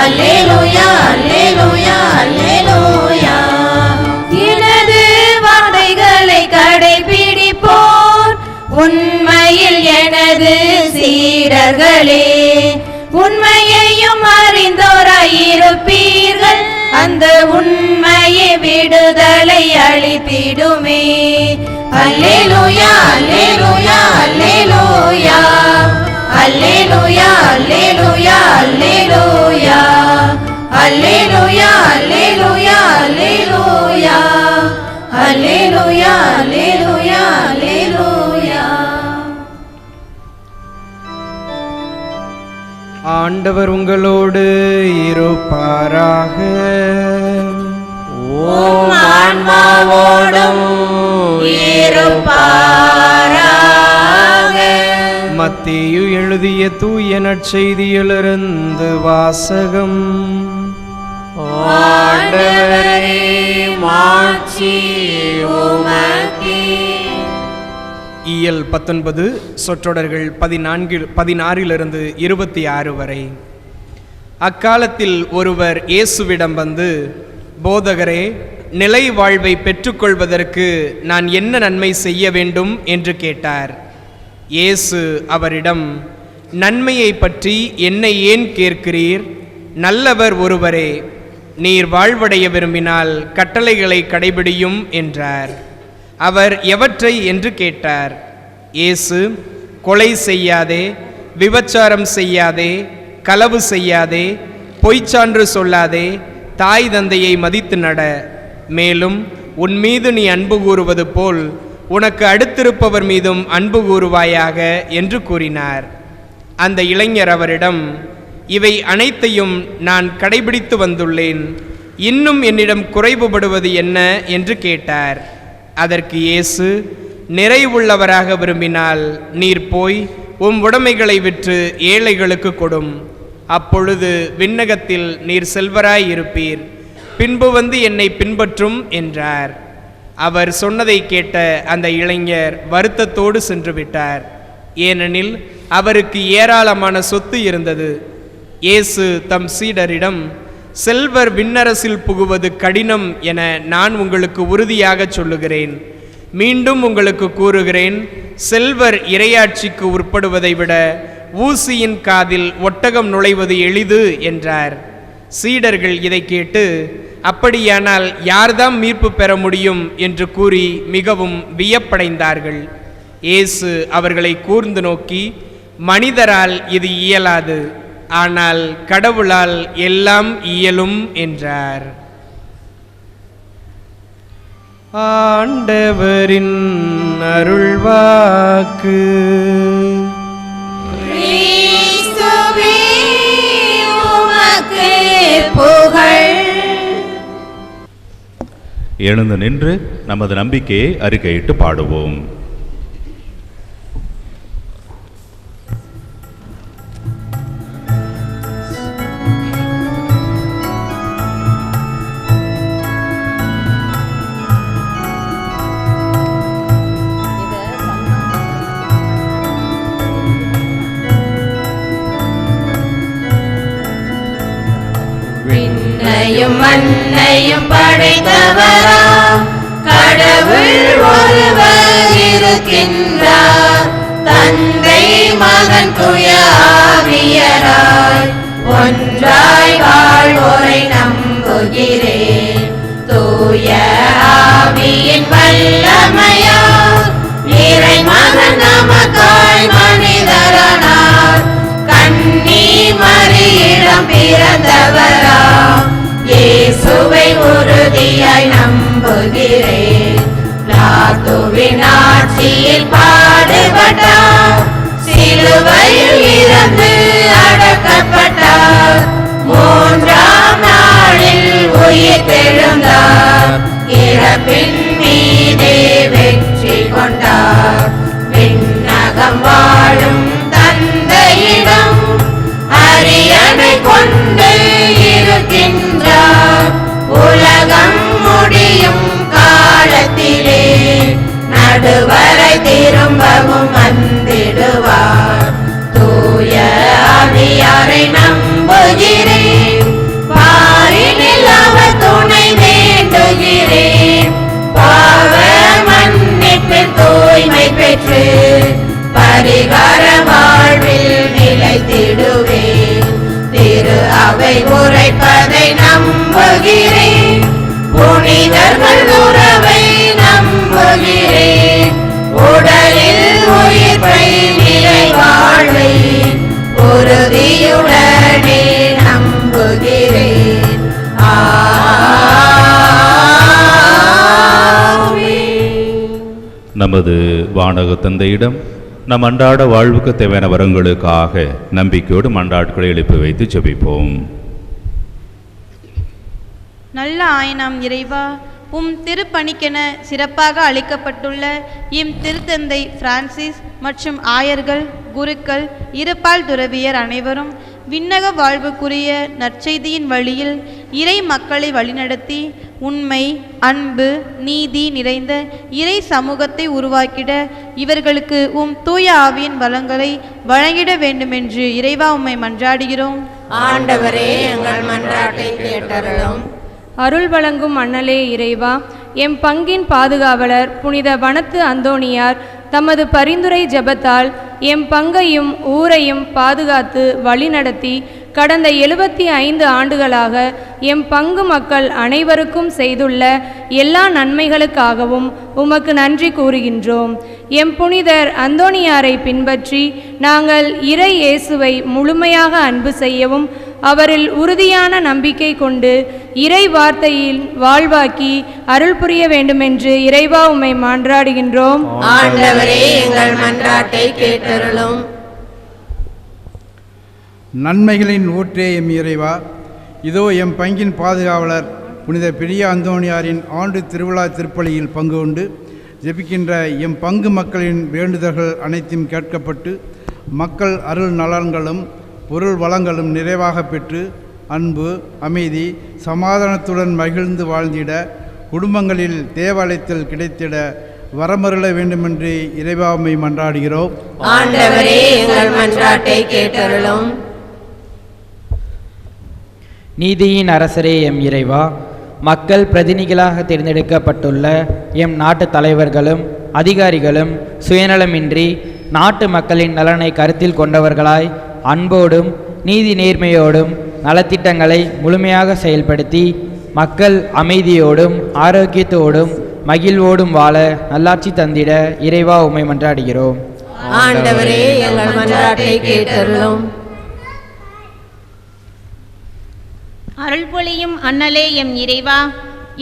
அல்லேலூயா அல்லேலூயா அல்லேலூயா எனது வார்த்தைகளை கடைபிடிப்போர் உண்மையில் எனது சீடர்களே உண்மையையும் அறிந்தோராயிருப்பீர்கள் அந்த உண்மையை விடுதலை அளித்திடுமே அல்லேலூயா அல்லேலூயா அல்லேலூயா அல்லேலூயா அல்லேலூயா அல்லேலூயா அல்லேலூயா அல்லேலூயா அல்லேலூயா அல்லேலூயா அல்லேலூயா அல்லேலூயா. ஆண்டவர் உங்களோடு இருப்பாராக. உம் ஆன்மாவோடும் இருப்பாராக. மத்தேயு எழுதிய தூய நற்செய்தியிலிருந்து வாசகம். ஆண்டவரே மாட்சி உமக்கே. இயல் 19 சொற்றொடர்கள் 16 26 வரை. அக்காலத்தில் ஒருவர் இயேசுவிடம் வந்து, போதகரே, நிலை வாழ்வை பெற்றுக்கொள்வதற்கு நான் என்ன நன்மை செய்ய வேண்டும் என்று கேட்டார். இயேசு அவரிடம், நன்மையை பற்றி என்னை ஏன் கேட்கிறீர்? நல்லவர் ஒருவரே, நீர் வாழ்வடைய விரும்பினால் கட்டளைகளை கடைபிடியும் என்றார். அவர் எவற்றை என்று கேட்டார். இயேசு, கொலை செய்யாதே, விபச்சாரம் செய்யாதே, களவு செய்யாதே, பொய்ச்சான்று சொல்லாதே, தாய் தந்தையை மதித்து நட, மேலும் உன் மீது நீ அன்பு கூறுவது போல் உனக்கு அடுத்திருப்பவர் மீதும் அன்பு கூறுவாயாக என்று கூறினார். அந்த இளைஞர் அவரிடம், இவை அனைத்தையும் நான் கடைபிடித்து வந்துள்ளேன், இன்னும் என்னிடம் குறைவுபடுவது என்ன என்று கேட்டார். அதற்கு இயேசு, நிறைவுள்ளவராக விரும்பினால் நீர் போய் உம் உடைமைகளை விற்று ஏழைகளுக்கு கொடும், அப்பொழுது விண்ணகத்தில் நீர் செல்வராய் இருப்பீர், பின்பு வந்து என்னை பின்பற்றும் என்றார். அவர் சொன்னதை கேட்ட அந்த இளைஞர் வருத்தத்தோடு சென்று விட்டார், ஏனெனில் அவருக்கு ஏராளமான சொத்து இருந்தது. இயேசு தம் சீடரிடம், செல்வர் விண்ணரசில் புகுவது கடினம் என நான் உங்களுக்கு உறுதியாக சொல்லுகிறேன். மீண்டும் உங்களுக்கு கூறுகிறேன், செல்வர் இறையாட்சிக்கு உட்படுவதை விட ஊசியின் காதில் ஒட்டகம் நுழைவது எளிது என்றார். சீடர்கள் இதை கேட்டு, அப்படியானால் யார்தாம் மீட்பு பெற முடியும் என்று கூறி மிகவும் வியப்படைந்தார்கள். இயேசு அவர்களை கூர்ந்து நோக்கி, மனிதரால் இது இயலாது, ஆனால் கடவுளால் எல்லாம் இயலும் என்றார். ஆண்டவரின் அருள்வாக்கு. கிறிஸ்துவே உமக்கு புகழ். எழுந்து நின்று நமது நம்பிக்கையை அறிக்கையிட்டு பாடுவோம். விண்ணையும் மண்ணையும் படைத்தவராம் கடவுள் ஒருவர் இருக்கின்றார். தந்தை மகன் தூய ஆவியராய் ஒன்றாய் வாழ்வோரை நம்புகிறேன். தூய ஆவியின் வல்லமையால் இறை மகன் நமக்காய் மனிதரானார். கன்னி மரியிடம் பிறந்தவராம் இயேசுவை உறுதியாய் நம்புகிறேன். பிலாத்துவின் ஆட்சியில் பாடுபட்டார். சிலுவையில் இறந்து அடக்கப்பட்டார். மூன்றாம் நாளில் உயிர் தெழுந்தார். இறப்பின் மீதே வெற்றி கொண்டார். விண்ணகம் வாழும் தந்தையிடம் அரியணை கொண்டு இருக்கின்றார். உலகம் முடியும் காலத்திலே நடுவரை திரும்பவும் வந்திடுவார். தூய ஆவியாரை நம்புகிறேன். பாரினில் அவர் துணை வேண்டுகிறேன். பாவ மன்னிப்பில் தூய்மை பெற்று பரிகார வாழ்வில் நிலைத்திடுவேன். திரு அவை உரைப்பதை நம்புகிறேன். புனிதர்கள் உறவை நம்புகிறேன். உடலில் உயிர்ப்பை நிலை வாழ்வை உறுதியுடனே நம்புகிறேன். நமது வானக தந்தையிடம் நம் அன்றாட வாழ்வுக்கு தேவையான வரங்களுக்காக நம்பிக்கையோடு மன்றாட்களை எழுப்பி வைத்து ஜெபிப்போம். நல்ல ஆயனாம் இறைவா, உம் திருப்பணிக்கென சிறப்பாக அளிக்கப்பட்டுள்ள இம் திருத்தந்தை பிரான்சிஸ் மற்றும் ஆயர்கள், குருக்கள், இருபால் துறவியர் அனைவரும் விண்ணக வாழ்வுக்குரிய நற்செய்தியின் வழியில் இறை மக்களை வழிநடத்தி உண்மை, அன்பு, நீதி நிறைந்த இறை சமூகத்தை உருவாக்கிட இவர்களுக்கு உம் தூய ஆவியின் வளங்களை வழங்கிட வேண்டுமென்று இறைவா உம்மை மன்றாடுகிறோம். ஆண்டவரே, எங்கள் மன்றாட்டை கேட்டருளும். அருள் வழங்கும் அண்ணலே இறைவா, எம் பங்கின் பாதுகாவலர் புனித வனத்து அந்தோணியார் தமது பரிந்துரை ஜெபத்தால் எம் பங்கையும் ஊரையும் பாதுகாத்து வழிநடத்தி கடந்த 75 ஆண்டுகளாக எம் பங்கு மக்கள் அனைவருக்கும் செய்துள்ள எல்லா நன்மைகளுக்காகவும் உமக்கு நன்றி கூறுகின்றோம். எம் புனிதர் அந்தோணியாரை பின்பற்றி நாங்கள் இறை இயேசுவை முழுமையாக அன்பு செய்யவும் அவரில் உறுதியான நம்பிக்கை கொண்டு இறை வார்த்தையில் வாழ்வாக்கி அருள் புரிய வேண்டுமென்று இறைவா உம்மை மன்றாடுகின்றோம். ஆண்டவரே, எங்கள் மன்றாட்டை கேட்டருளும். நன்மைகளின் ஊற்றே எம் இறைவா, இதோ எம் பங்கின் பாதுகாவலர் புனித பெரிய அந்தோணியாரின் ஆண்டு திருவிழா திருப்பலியில் பங்கு கொண்டு ஜெபிக்கின்ற எம் பங்கு மக்களின் வேண்டுதல்கள் அனைத்தும் கேட்கப்பட்டு மக்கள் அருள் நலன்களும் பொருள் வளங்களும் நிறைவாக பெற்று அன்பு, அமைதி, சமாதானத்துடன் மகிழ்ந்து வாழ்ந்திட குடும்பங்களில் தேவாலயத்தில் கிடைத்திட வரமருள வேண்டுமென்று இறைவாமை மன்றாடுகிறோம். ஆண்டவரே, எங்கள் மன்றாட்டை கேட்டருளும். நீதியின் அரசரே எம் இறைவா, மக்கள் பிரதிநிதிகளாக தேர்ந்தெடுக்கப்பட்டுள்ள எம் நாட்டு தலைவர்களும் அதிகாரிகளும் சுயநலமின்றி நாட்டு மக்களின் நலனை கருத்தில் கொண்டவர்களாய் அன்போடும் நீதி நேர்மையோடும் நலத்திட்டங்களை முழுமையாக செயல்படுத்தி மக்கள் அமைதியோடும் ஆரோக்கியத்தோடும் மகிழ்வோடும் வாழ நல்லாட்சி தந்திட இறைவா உம்மை மன்றாடுகிறோம். ஆண்டவரே, எங்கள் மன்றாட்டை கேட்டருளும். அருள்பொழியும் அண்ணலே எம் இறைவா,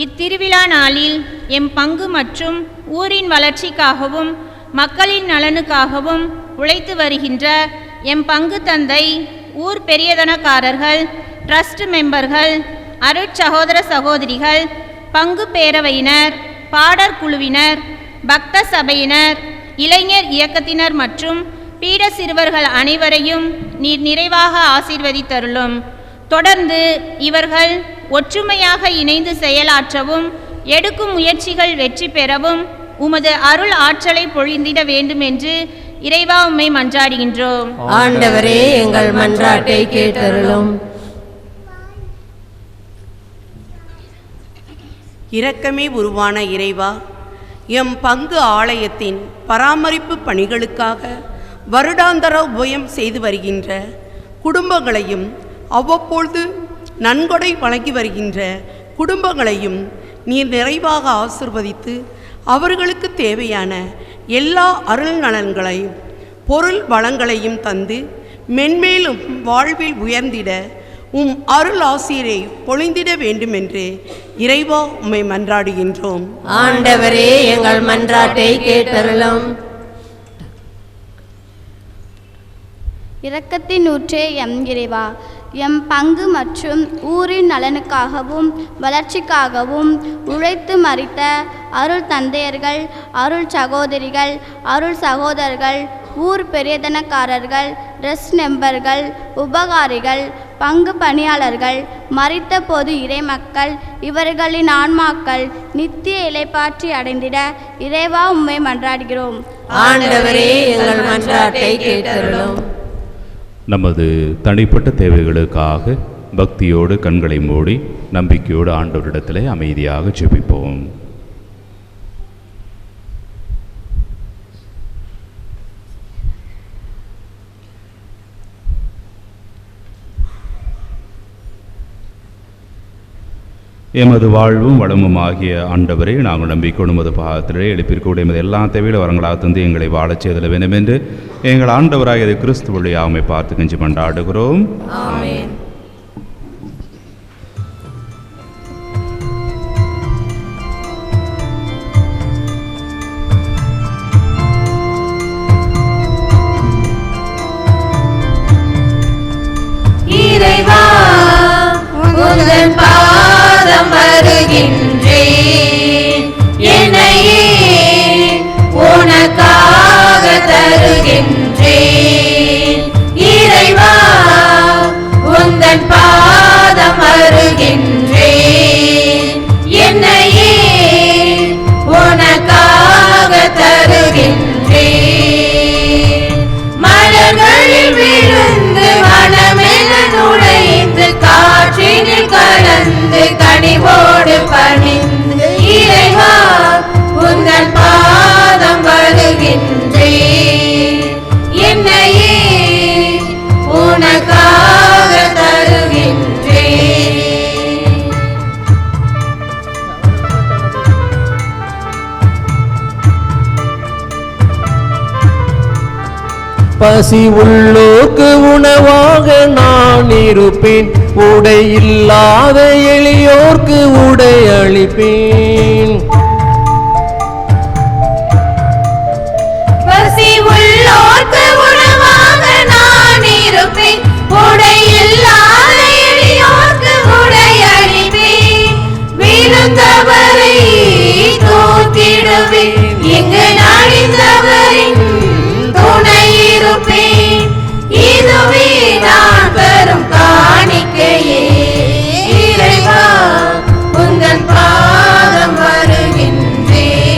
இத்திருவிழா நாளில் எம் பங்கு மற்றும் ஊரின் வளர்ச்சிக்காகவும் மக்களின் நலனுக்காகவும் உழைத்து வருகின்ற எம் பங்கு தந்தை, ஊர் பெரியதனக்காரர்கள், ட்ரஸ்ட் மெம்பர்கள், அருட்சகோதர சகோதரிகள், பங்கு பேரவையினர், பாடற் குழுவினர், பக்த சபையினர், இளைஞர் இயக்கத்தினர் மற்றும் பீட சிறுவர்கள் அனைவரையும் நீர் நிறைவாக ஆசீர்வதித்தருளும். தொடர்ந்து இவர்கள் ஒற்றுமையாக இணைந்து செயலாற்றவும் எடுக்கும் முயற்சிகள் வெற்றி பெறவும் உமது அருள் ஆற்றலை பொழிந்திட வேண்டும் என்று இறைவா உம்மை மன்றாடுகின்றோம். ஆண்டவரே, எங்கள் மன்றாட்டை கேட்டருளும். இரக்கமே உருவான இறைவா, எம் பங்கு ஆலயத்தின் பராமரிப்பு பணிகளுக்காக வருடாந்தர உபயம் செய்து வருகின்ற குடும்பங்களையும் அவ்வப்பொழுது நன்கொடை வழங்கி வருகின்ற குடும்பங்களையும் நீர் நிறைவாக ஆசிர்வதித்து அவர்களுக்கு தேவையான எல்லா அருள் நலன்களையும் பொருள் வளங்களையும் தந்து மென்மேலும் வாழ்வில் உயர்ந்திட உம் அருள் ஆசிரை பொழிந்திட வேண்டும் என்று இறைவா உம்மை மன்றாடுகின்றோம். ஆண்டவரே, எங்கள் மன்றாட்டை கேட்டருளும். இரக்கத்தின் ஊற்றே எம் இறைவா, எம் பங்கு மற்றும் ஊரின் நலனுக்காகவும் வளர்ச்சிக்காகவும் உழைத்து மறித்த அருள் தந்தையர்கள், அருள் சகோதரிகள், அருள் சகோதரர்கள், ஊர் பெரியதனக்காரர்கள், ட்ரஸ்ட் மெம்பர்கள், உபகாரிகள், பங்கு பணியாளர்கள், மறித்த பொது இறைமக்கள், இவர்களின் ஆன்மாக்கள் நித்திய இளைப்பாற்றி அடைந்திட இறைவா உம்மை மன்றாடுகிறோம். ஆண்டவரே, எங்கள் மன்றாட்டை கேட்டருளும். நமது தனிப்பட்ட தேவைகளுக்காக பக்தியோடு கண்களை மூடி நம்பிக்கையோடு ஆண்டவரிடத்திலே அமைதியாக ஜெபிப்போம். எமது வாழ்வும் வளமும் ஆகிய ஆண்டவரே, நாங்கள் நம்பிக்கொண்டு உமது பாகத்திலே எழுப்பிற்கூடிய எமது எல்லா தேவையில வரங்களாக தந்து எங்களை வாழச் செய்தல வேண்டும் என்று எங்கள் ஆண்டவராகிய கிறிஸ்து வழியாக உம்மை பார்த்து கெஞ்சி மன்றாடுகிறோம். ஆமென். இறைவா, உந்தன் பாதம் வருகின்றேன், என்னையே உனக்காக தருகின்றேன். இறைவா, உந்தன் பாதம் வருகின்றேன், என்னையே உனக்காக தருகின்றேன். மலர்களில் விழுந்து மனமென நுழைந்து காற்றினில் கலந்து கனிவோடு பணிந்து இறைவா, உந்தன் பாதம் வருகின்றேன், என்னையே உனக்காக தருகின்றேன். பசி உள்ளோர்க்கு உணவாக நான் இருப்பேன், உடை இல்லாத எளியோர்க்கு உடை அளிப்பேன். பசி உள்ளோர்க்கு உணவாக நான் இருப்பேன், உடை இல்லாத எளியோர்க்கு உடை அளிப்பேன். விழுந்தவரை தூக்கிடுவேன், இங்கு நலிந்தவரின் துணையிருப்பேன். இதுவே நான் பெறும் காணிக்கையே, இறைவா, உந்தன் பாதம் வருகின்றேன்,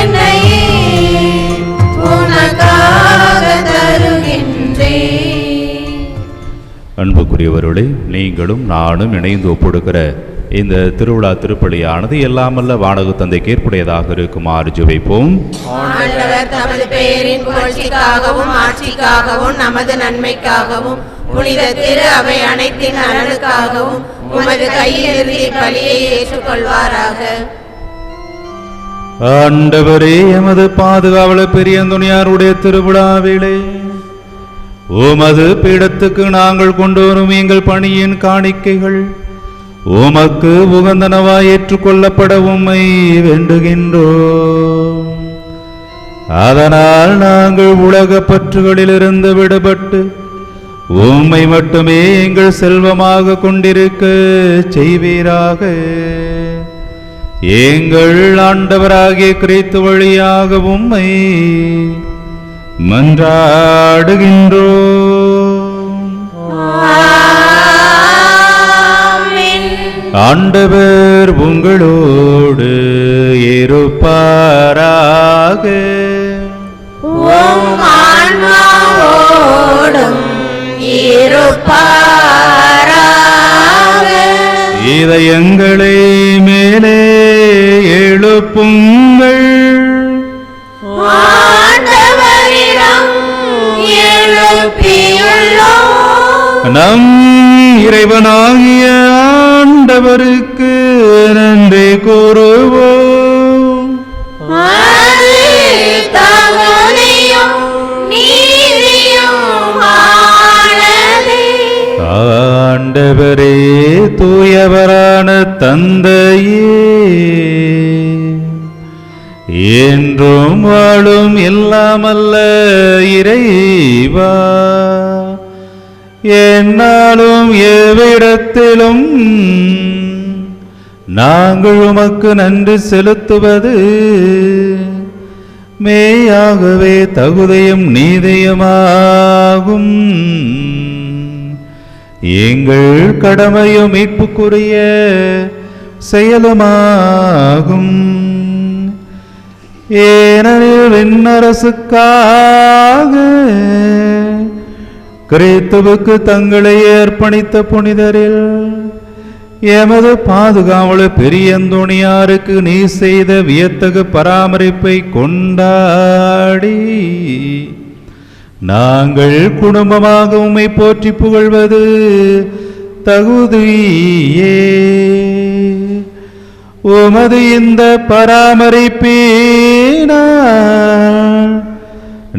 என்னையே உனக்காக தருகின்றேன். அன்புக்குரியவர்களே, நீங்களும் நானும் இணைந்து ஒப்படுகிற இந்த திருவிழா திருப்பலியானது எல்லாமல்ல வானக தந்தைக்கு ஏற்புடையதாக இருக்குமாறு ஜெபிப்போம். ஆண்டவர் தமது பெயரின் புகழ்ச்சிக்காகவும் ஆட்சிக்காகவும் நமது நன்மைக்காகவும் புனித திரு அவை அனைத்தின் நலனுக்காகவும் உமது கையில் இறுதி பலியை ஏற்றுக்கொள்வாராக. ஆண்டவரே, எமது பாதுகாவலர் பெரிய அந்தோனியாருடைய திருவிழாவிலே உமது பீடத்துக்கு நாங்கள் கொண்டு வரும் எங்கள் பணியின் காணிக்கைகள் உமக்கு உகந்தனவாய் ஏற்றுக்கொள்ளப்பட உம்மை வேண்டுகின்றோம். அதனால் நாங்கள் உலக பற்றுகளிலிருந்து விடுபட்டு உம்மை மட்டுமே எங்கள் செல்வமாக கொண்டிருக்க செய்வீராக. எங்கள் ஆண்டவராகிய கிறிஸ்து வழியாக உம்மை மன்றாடுகின்றோம். ஆண்டவர் உங்களோடு இருப்பாராக. உம் ஆன்மாவோடும் இருப்பாராக. இதயங்களை மேலே எழுப்புங்கள். ஆண்டவரிடம் எழுப்பியுள்ளோம். நம் இறைவனாகிய ஆண்டவருக்கு நன்றி கூறுவோம். அது தகுதியும் நீதியுமானதே. ஆண்டவரே, தூயவரான தந்தையே, என்றும் வாழும் எல்லாமல்ல இறைவா, என்னாலும் எவ்விடத்திலும் நாங்கள் உமக்கு நன்றி செலுத்துவது மேயாகவே தகுதியும் நீதியுமாகும். எங்கள் கடமையும் மீட்புக்குரிய செயலுமாகும். ஏனெனில் விண்ணரசுக்காக கிறிஸ்துவுக்கு தங்களை அர்ப்பணித்த புனிதரில் எமது பாதுகாவலர் பெரிய அந்தோணியாருக்கு நீ செய்த வியத்தகு பராமரிப்பை கொண்டாடி நாங்கள் குடும்பமாக உம்மை போற்றி புகழ்வது தகுதியே. உமது இந்த பராமரிப்பினால்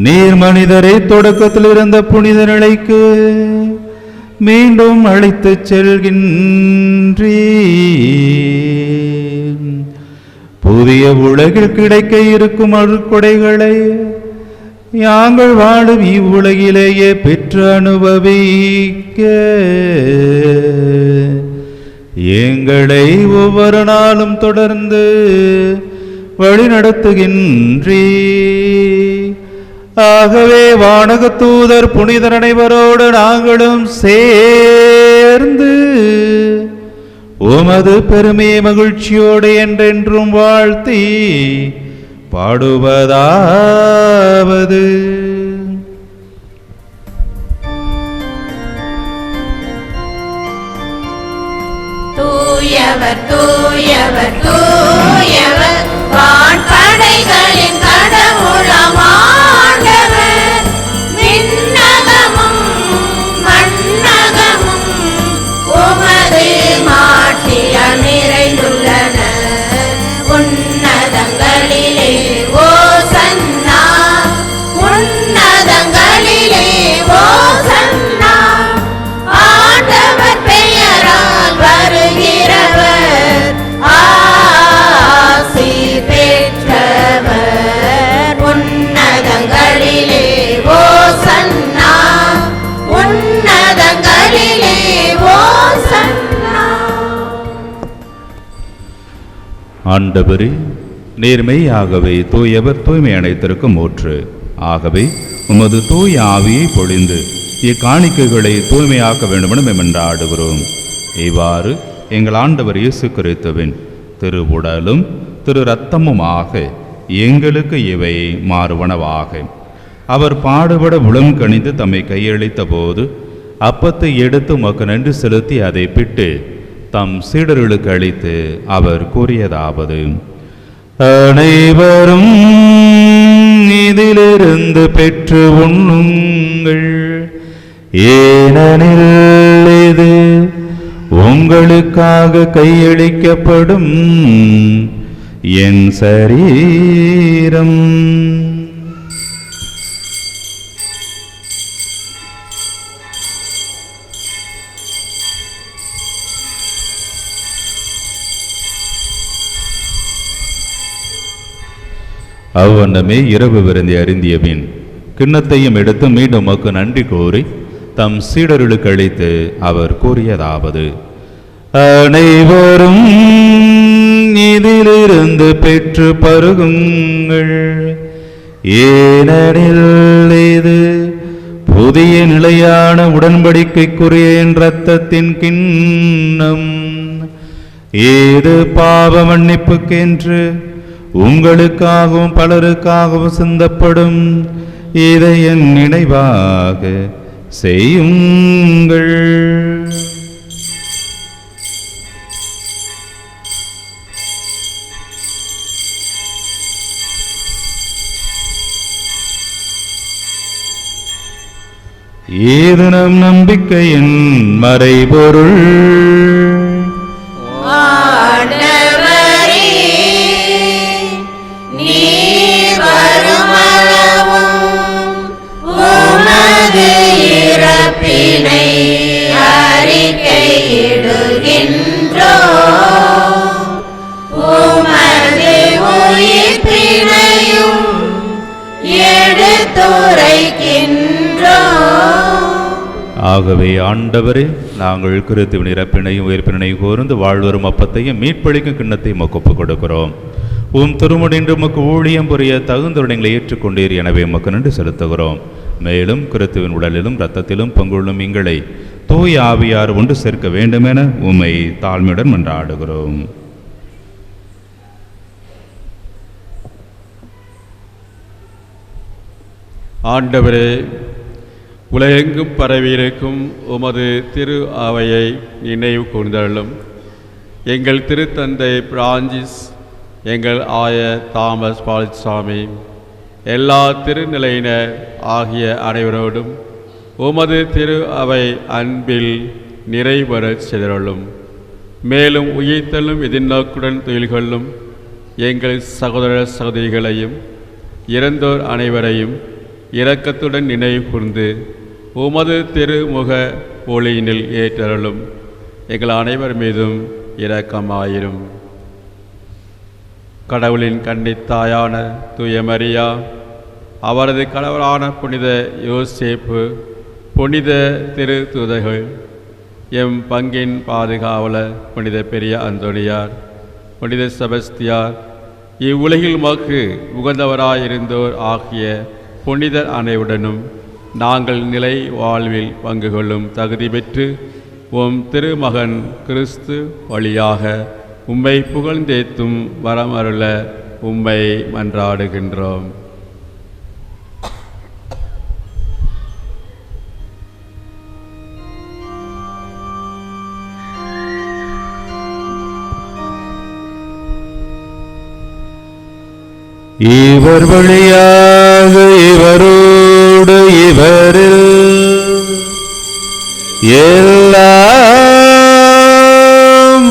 நீர் மனிதரை தொடக்கத்தில் இருந்த புனித நிலைக்கு மீண்டும் அழைத்துச் செல்கின்றீர். புதிய உலகில் கிடைக்க இருக்கும் அருட்கொடைகளை யாங்கள் வாழும் இவ்வுலகிலேயே பெற்று அனுபவிக்க எங்களை ஒவ்வொரு நாளும் தொடர்ந்து வழிநடத்துகின்றீர். ஆகவே வானக தூதர் புனிதர் அனைவரோடு நாங்களும் சேர்ந்து உமது பெருமையை மகிழ்ச்சியோடு என்றென்றும் வாழ்த்தி பாடுவதாவது. தூயவர் தூயவர் தூயவர் வான்படைகளின் கடவுளம் ஆண்டவர். விண்ணகமும் மண்ணகமும் உமது மாட்சியால் நிறைந்துள்ளன. உன்னதங்களிலே ஓசன்னா, உன்னதங்களிலே ஓசன்னா. ஆண்டவர் பெயரால் வருகிறவர் ஆசி பெற்றவர். உன்னதங்களிலே ஓசன்னா, உன்னதங்களிலே ஓசன்னா. ஆண்டவரே, நேர்மையாகவே தூயவர் தூய்மை அனைத்திற்கும் ஊற்று. ஆகவே உமது தூய ஆவியை பொழிந்து இக்காணிக்கைகளை தூய்மையாக்க வேண்டுமென மெமன்றாடுகிறோம். இவ்வாறு எங்கள் ஆண்டவர் இயேசு கிறிஸ்துவின் திரு உடலும் திரு இரத்தமுமாக எங்களுக்கு இவை மாறுவனவாக. அவர் பாடுபட உளம் கணிந்து தம்மை கையளித்த போது அப்பத்தை எடுத்து உமக்கு நன்றி செலுத்தி அதை பிட்டு தம் சீடர்களுக்கு அளித்து அவர் கூறியதாவது: அனைவரும் இதிலிருந்து பெற்று உண்ணுங்கள், ஏனெனில் இது உங்களுக்காக கையளிக்கப்படும் என் சரீரம். அவ்வண்ணமே இரவு விருந்தை அருந்திய பின் கிண்ணத்தையும் எடுத்து மீண்டும் உமக்கு நன்றி கூறி தம் சீடர்களுக்கு அளித்து அவர் கூறியதாவது: அனைவரும் இதிலிருந்து பெற்று பருகுங்கள், ஏனெனில் இது புதிய நிலையான உடன்படிக்கைக்குரிய என் இரத்தத்தின் கிண்ணம். ஏது பாவ மன்னிப்புக்கென்று உங்களுக்காகவும் பலருக்காகவும் சிந்தப்படும். இதை என் நினைவாக செய்யுங்கள். ஏது நம் நம்பிக்கையின் மறைபொருள். ஆண்டவரே, நீர் வருமளவும் உமது இறப்பினை அறிக்கையிடுகின்றோம், உமது உயிர்ப்பினையும் எடுத்துரைக்கின்றோம். ஆகவே ஆண்டவரே, நாங்கள் கிறிஸ்துவின் இறப்பினையும் உயிர்ப்பினையும் கூர்ந்து வாழ்வரும் அப்பத்தையும் மீட்பளிக்கும் கிண்ணத்தையும் ஒப்புக் கொடுக்கிறோம். உம் திருமுடின்று உமக்கு ஊழியம் புரிய தகுந்தவர்களை ஏற்றுக்கொண்டீர். எனவே உமக்கு நன்றி செலுத்துகிறோம். மேலும் கிறிஸ்துவின் உடலிலும் இரத்தத்திலும் பங்குள்ளும் எங்களை தூய ஆவியார் ஒன்று சேர்க்க வேண்டுமென உம்மை தாழ்மையுடன் மன்றாடுகிறோம். ஆண்டவரே, உலகெங்கும் பரவியிருக்கும் உமது திரு அவையை நினைவு கூர்ந்தருளும். எங்கள் திருத்தந்தை பிரான்சிஸ், எங்கள் ஆயர் தாமஸ் பால்சாமி, எல்லா திருநிலையினர் ஆகிய அனைவரோடும் உமது திரு அவை அன்பில் நிறைவரச் செய்தருளும். மேலும் உயிர்த்தலும் எதிர்நோக்குடன் துயில்கொள்ளும் எங்கள் சகோதர சகோதரிகளையும் இறந்தோர் அனைவரையும் இரக்கத்துடன் நினைவு கூர்ந்து உமது திருமுக ஒளியினில் ஏற்றருளும். எங்கள் அனைவர் மீதும் இரக்கமாயிரும். கடவுளின் கன்னித்தாயான தூய மரியா, அவரது கணவரான புனித யோசேப்பு, புனித திரு தூதர்கள், எம் பங்கின் பாதுகாவலர் புனித பெரிய அந்தோனியார், புனித செபஸ்தியார், இவ்வுலகில் உமக்கு உகந்தவராயிருந்தோர் ஆகிய புனிதர் அனைவருடனும் நாங்கள் நிலை வாழ்வில் பங்கு கொள்ளும் தகுதி பெற்று உம் திருமகன் கிறிஸ்து வழியாக உம்மை புகழ்ந்தேத்தும் வரமருள உம்மை மன்றாடுகின்றோம். இவர் வழியாக இவரோடு இவரில் எல்லாம்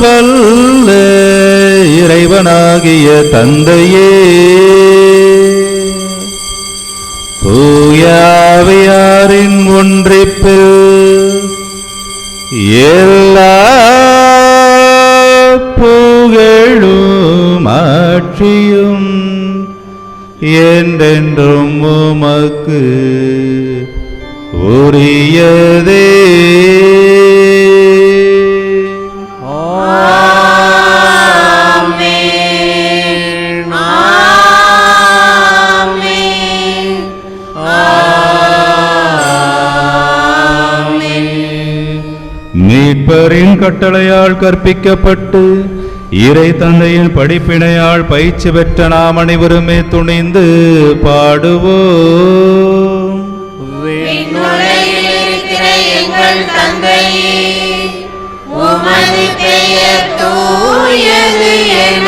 வல்ல இறைவனாகிய தந்தையே, தூய ஆவியாரின் ஒன்றிப்பில் எல்லா புகழும் ஆட்சியும் என்றென்றும் உமக்கு உரியதே. ஆமென், ஆமென், ஆமென். மீட்பரின் கட்டளையால் கற்பிக்கப்பட்டு இறை தந்தையின் படிப்பினையால் பயிற்சி பெற்ற நாம் அனைவருமே துணிந்து பாடுவோம். விண்ணுலகில் இருக்கிற எங்கள் தந்தையே, உமது பெயர் தூயது என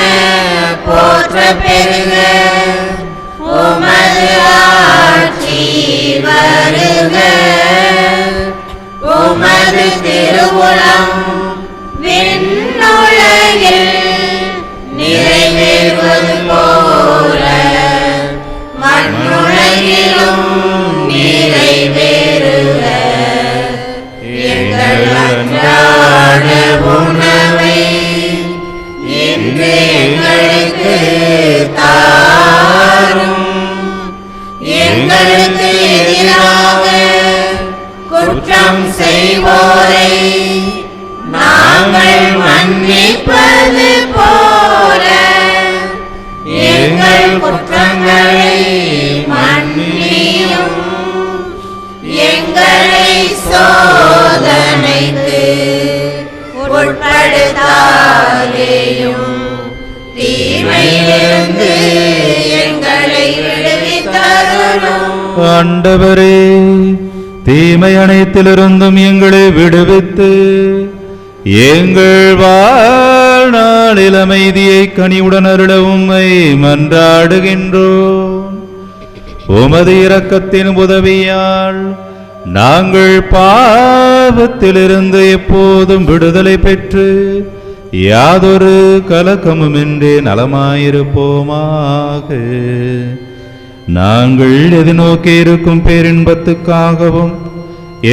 போற்றப் பெறுக. உமது ஆட்சி வருக. உமது திருவுளம் விண்ணுலகில் நிறைவேறுவது போல மண்ணுலகிலும் நிறைவேறுக. எங்கள் அன்றாட உணவை இன்று எங்களுக்கு தாரும். நாங்கள் மன்னிப்பது போல எங்கள் குற்றங்களை மன்னியும். எங்களை சோதனைக்கு உட்படுத்தாதேயும், தீமையிலிருந்து எங்களை விடுவித்தருளும். ஆண்டவரே, தீமை அனைத்திலிருந்தும் எங்களை விடுவித்து எங்கள் வாழ்நாளில் அமைதியை கனிவுடன் அருள உம்மை மன்றாடுகின்றோம். உமது இரக்கத்தின் உதவியால் நாங்கள் பாவத்திலிருந்து எப்போதும் விடுதலை பெற்று யாதொரு கலக்கமுமின்றி நலமாயிருப்போமாக. நாங்கள் எதிர்நோக்கி இருக்கும் பேரின்பத்துக்காகவும்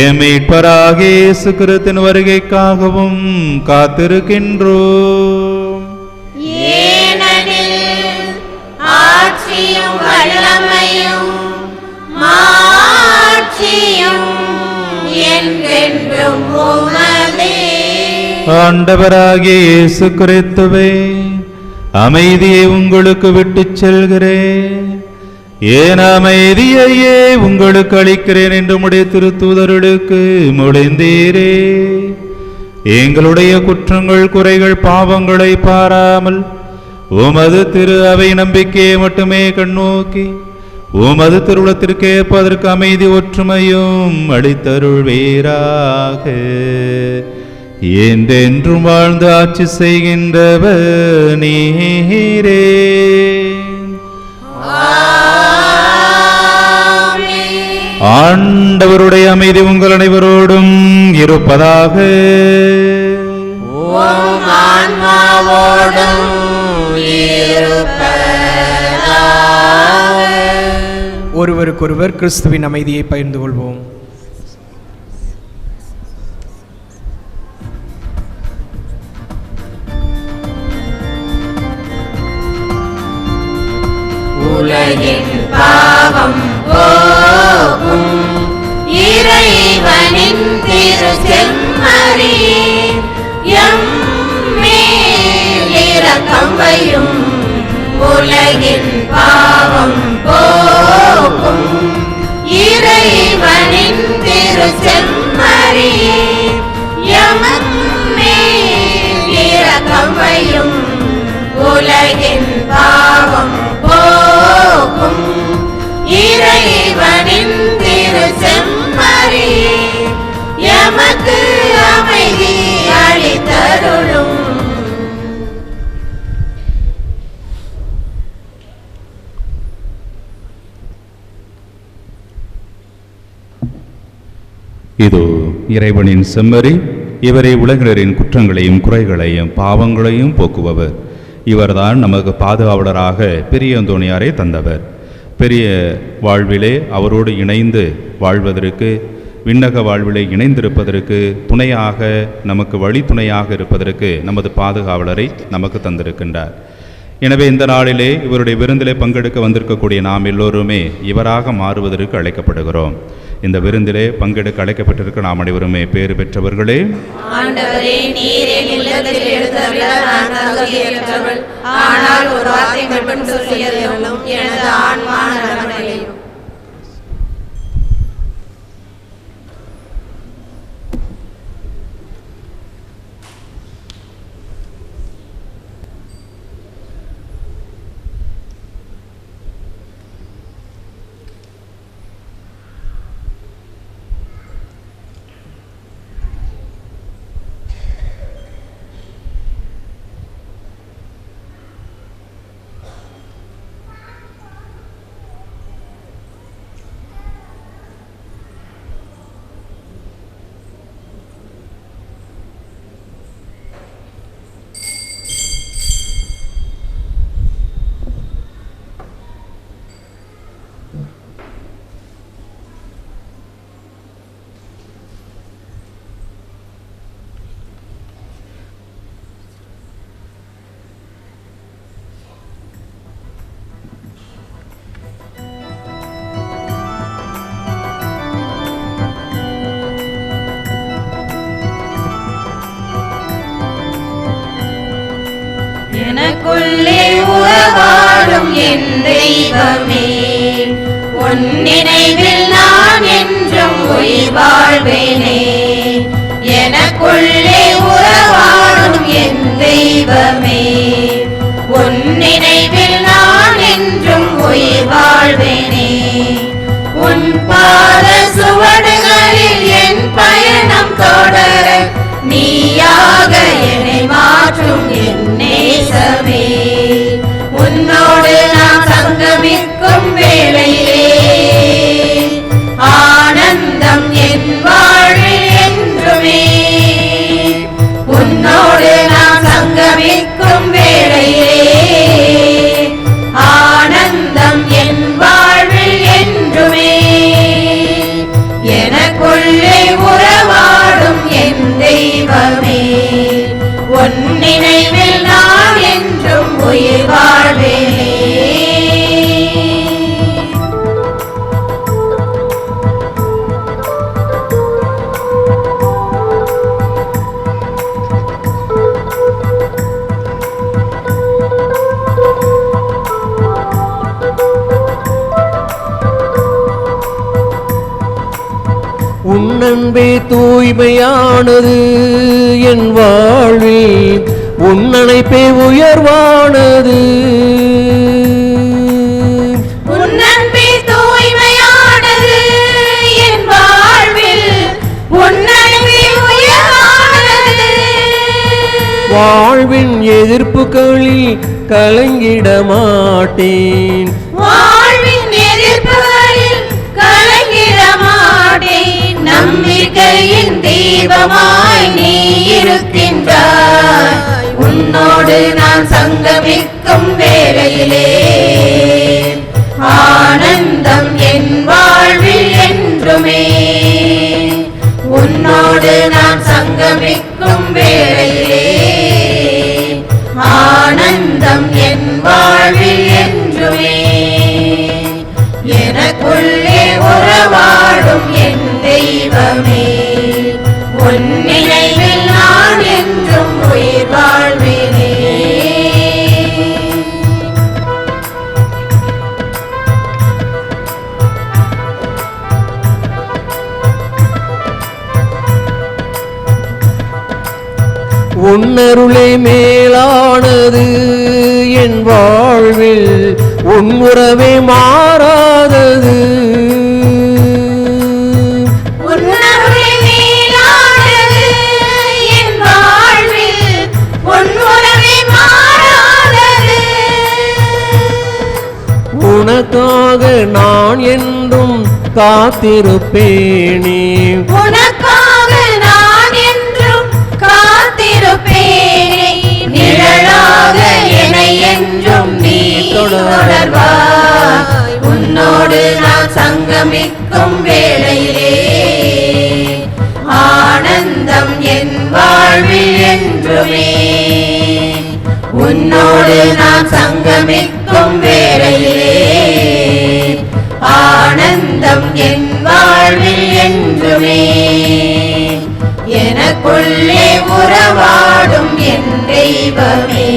எம் மீட்பராகிய இயேசு கிறிஸ்துவின் வருகைக்காகவும் காத்திருக்கின்றோம். ஏனெனில் ஆட்சியும் வல்லமையும் மாட்சியும் என்றென்றும் உமதே. ஆண்டவராகிய இயேசு கிறிஸ்துவே, அமைதியை உங்களுக்கு விட்டுச் செல்கிறேன், ஏன் அமைதியையே உங்களுக்கு அளிக்கிறேன் என்று உம்முடைய திருத்தூதர்களுக்கு மொழிந்தீரே. எங்களுடைய குற்றங்கள் குறைகள் பாவங்களை பாராமல் உமது திரு அவை நம்பிக்கையை மட்டுமே கண்ணோக்கி உமது திருவுளத்திற்கு ஏற்பதற்கு அமைதி ஒற்றுமையும் அளித்தருள்வீராக. என்றென்றும் வாழ்ந்து ஆட்சி செய்கின்றவர் நீரே. ஆண்டவருடைய அமைதி உங்கள் அனைவரோடும் இருப்பதாக. உம் ஆன்மாவோடும் இருப்பதாக. ஒருவருக்கொருவர் கிறிஸ்துவின் அமைதியை பகிர்ந்து கொள்வோம். உலகின் பாவம் போகும் இறைவனின் திரு செம்மறி எம்மேல் இரக்கம் வையும். உலகின் பாவம் போகும் இறைவனின் திரு செம்மறி எம்மேல் இரக்கம் வையும். உலகின் பாவம் போகும் இறைவனின் திரு செம்மறி எமக்கு அமைதி அளித்தருளும். இதோ இறைவனின் செம்மறி, இவரே உலகினரின் குற்றங்களையும் குறைகளையும் பாவங்களையும் போக்குபவர். இவர்தான் நமக்கு பாதுகாவலராக பெரிய அந்தோணியாரை தந்தவர். பெரிய வாழ்விலே அவரோடு இணைந்து வாழ்வதற்கு, விண்ணக வாழ்விலே இணைந்திருப்பதற்கு, துணையாக நமக்கு வழித்துணையாக இருப்பதற்கு நமது பாதுகாவலரை நமக்கு தந்திருக்கின்றார். எனவே இந்த நாளிலே இவருடைய விருந்திலே பங்கெடுக்க வந்திருக்கக்கூடிய நாம் எல்லோருமே இவராக மாறுவதற்கு அழைக்கப்படுகிறோம். இந்த விருந்திலே பங்கெடுக்க அழைக்கப்பட்டிருக்க நாம் அனைவருமே பேறு பெற்றவர்களே. ஆண்டவரே, நீர் என் இல்லத்தில் எழுந்தருள நான் தகுதியற்றவள். ஆனால் ஒரு வார்த்தை மட்டும் சொல்லியருளும், எனது ஆன்மா நலமடையும். எனக்குள்ளே உறவாடும் என் தெய்வமே, உன் நினைவில் நான் என்றும் உயிர் வாழ்வேனே. எனக்குள்ளே உறவாடும் என் தெய்வமே, உன் நினைவில் நான் என்றும் உயிர் வாழ்வேனே. உன் பாத சுவடுகளில் என் பயணம் தொடர நீயாக என்னை மாற்றும் என் நேசமே. உன்னோடு நான் சங்கமிக்கும் வேளையிலே ஆனந்தம் என் வாழ்வில் என்றுமே. உன்னோடு நான் சங்கமிக்கும் வேளையிலே ஆனந்தம் என் வாழ்வில் என்றுமே. எனக்குள்ளே உறவாடும் என் தெய்வமே, உன் நினைவில் நான் என்றும் உயிர் வாழ்வேனே. உன் அன்பே தூய்மையானது என் வாழ்வில், உன் அணைப்பே உயர்வானது. உன் அன்பே தூய்மையானது என் வாழ்வில், உன் அன்பே உயர்வானது. வாழ்வின் எதிர்ப்புகளில் கலங்கிட மாட்டேன், வாழ்வின் எதிர்ப்புகளில் கலங்கிட மாட்டேன். நம்பிக்கையின் தீபமாய் நீ இருக்கின்றாய். உன்னோடு நான் சங்கமிக்கும் வேளையிலே ஆனந்தம் என் வாழ்வில் என்றுமே. உன்னோடு நான் சங்கமிக்கும் வேளையிலே ஆனந்தம் என் வாழ்வில் என்றுமே. எனக்குள்ளே உறவாடும் என் தெய்வமே, உன் நினைவில் நான் என்றும் உயிர் வாழ்வேனே. உன்னருளே மேலானது என் வாழ்வில், உன் உறவே மாறாதது. உன்னருளே மேலானது என் வாழ்வில், உன் உறவே மாறாதது. உனக்காக நான் என்றும் காத்திருப்பேனே, உனக்காக நான் என்றும் காத்திருப்பேனே. நிழலாக என்னை என்றும் நீ தொடர்வாய். உன்னோடு நான் சங்கமிக்கும் வேளையிலே ஆனந்தம் என் வாழ்வில் என்றுமே. உன்னோடு நான் சங்கமிக்கும் வேளையிலே ஆனந்தம் என் வாழ்வில் என்றுமே. எனக்குள்ளே உறவாடும் என் தெய்வமே,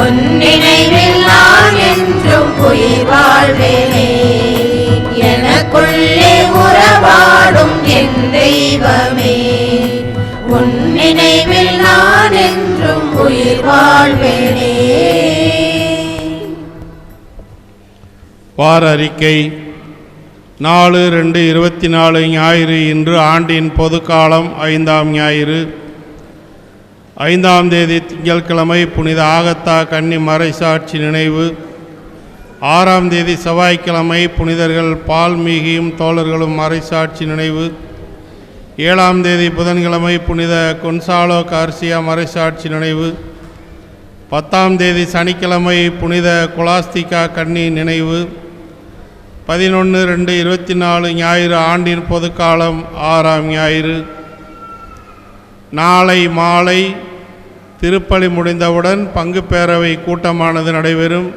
உன் நினைவில் நான் என்றும் உயிர் வாழ்வேனே. எனக்குள்ளே உறவாடும் என் தெய்வமே, உன் நினைவில் நான் என்றும் உயிர் வாழ்வேனே. வார அறிக்கை 4/2/24 ஞாயிறு. இன்று ஆண்டின் பொதுக்காலம் 5ஆம் ஞாயிறு. 5ஆம் தேதி திங்கட்கிழமை புனித ஆகத்தா கன்னி மறைசாட்சி நினைவு. 6ஆம் தேதி செவ்வாய்க்கிழமை புனிதர்கள் பால்மீகியும் தோழர்களும் மறைசாட்சி நினைவு. 7ஆம் தேதி புதன்கிழமை புனித கொன்சாலோ கார்சியா மறைசாட்சி நினைவு. 10ஆம் தேதி சனிக்கிழமை புனித குலாஸ்திகா கன்னி நினைவு. 11/2/24 ஞாயிறு ஆண்டின் பொதுக்காலம் 6ஆம் ஞாயிறு. நாளை மாலை திருப்பலி முடிந்தவுடன் பங்கு பேரவை கூட்டமானது நடைபெறும்.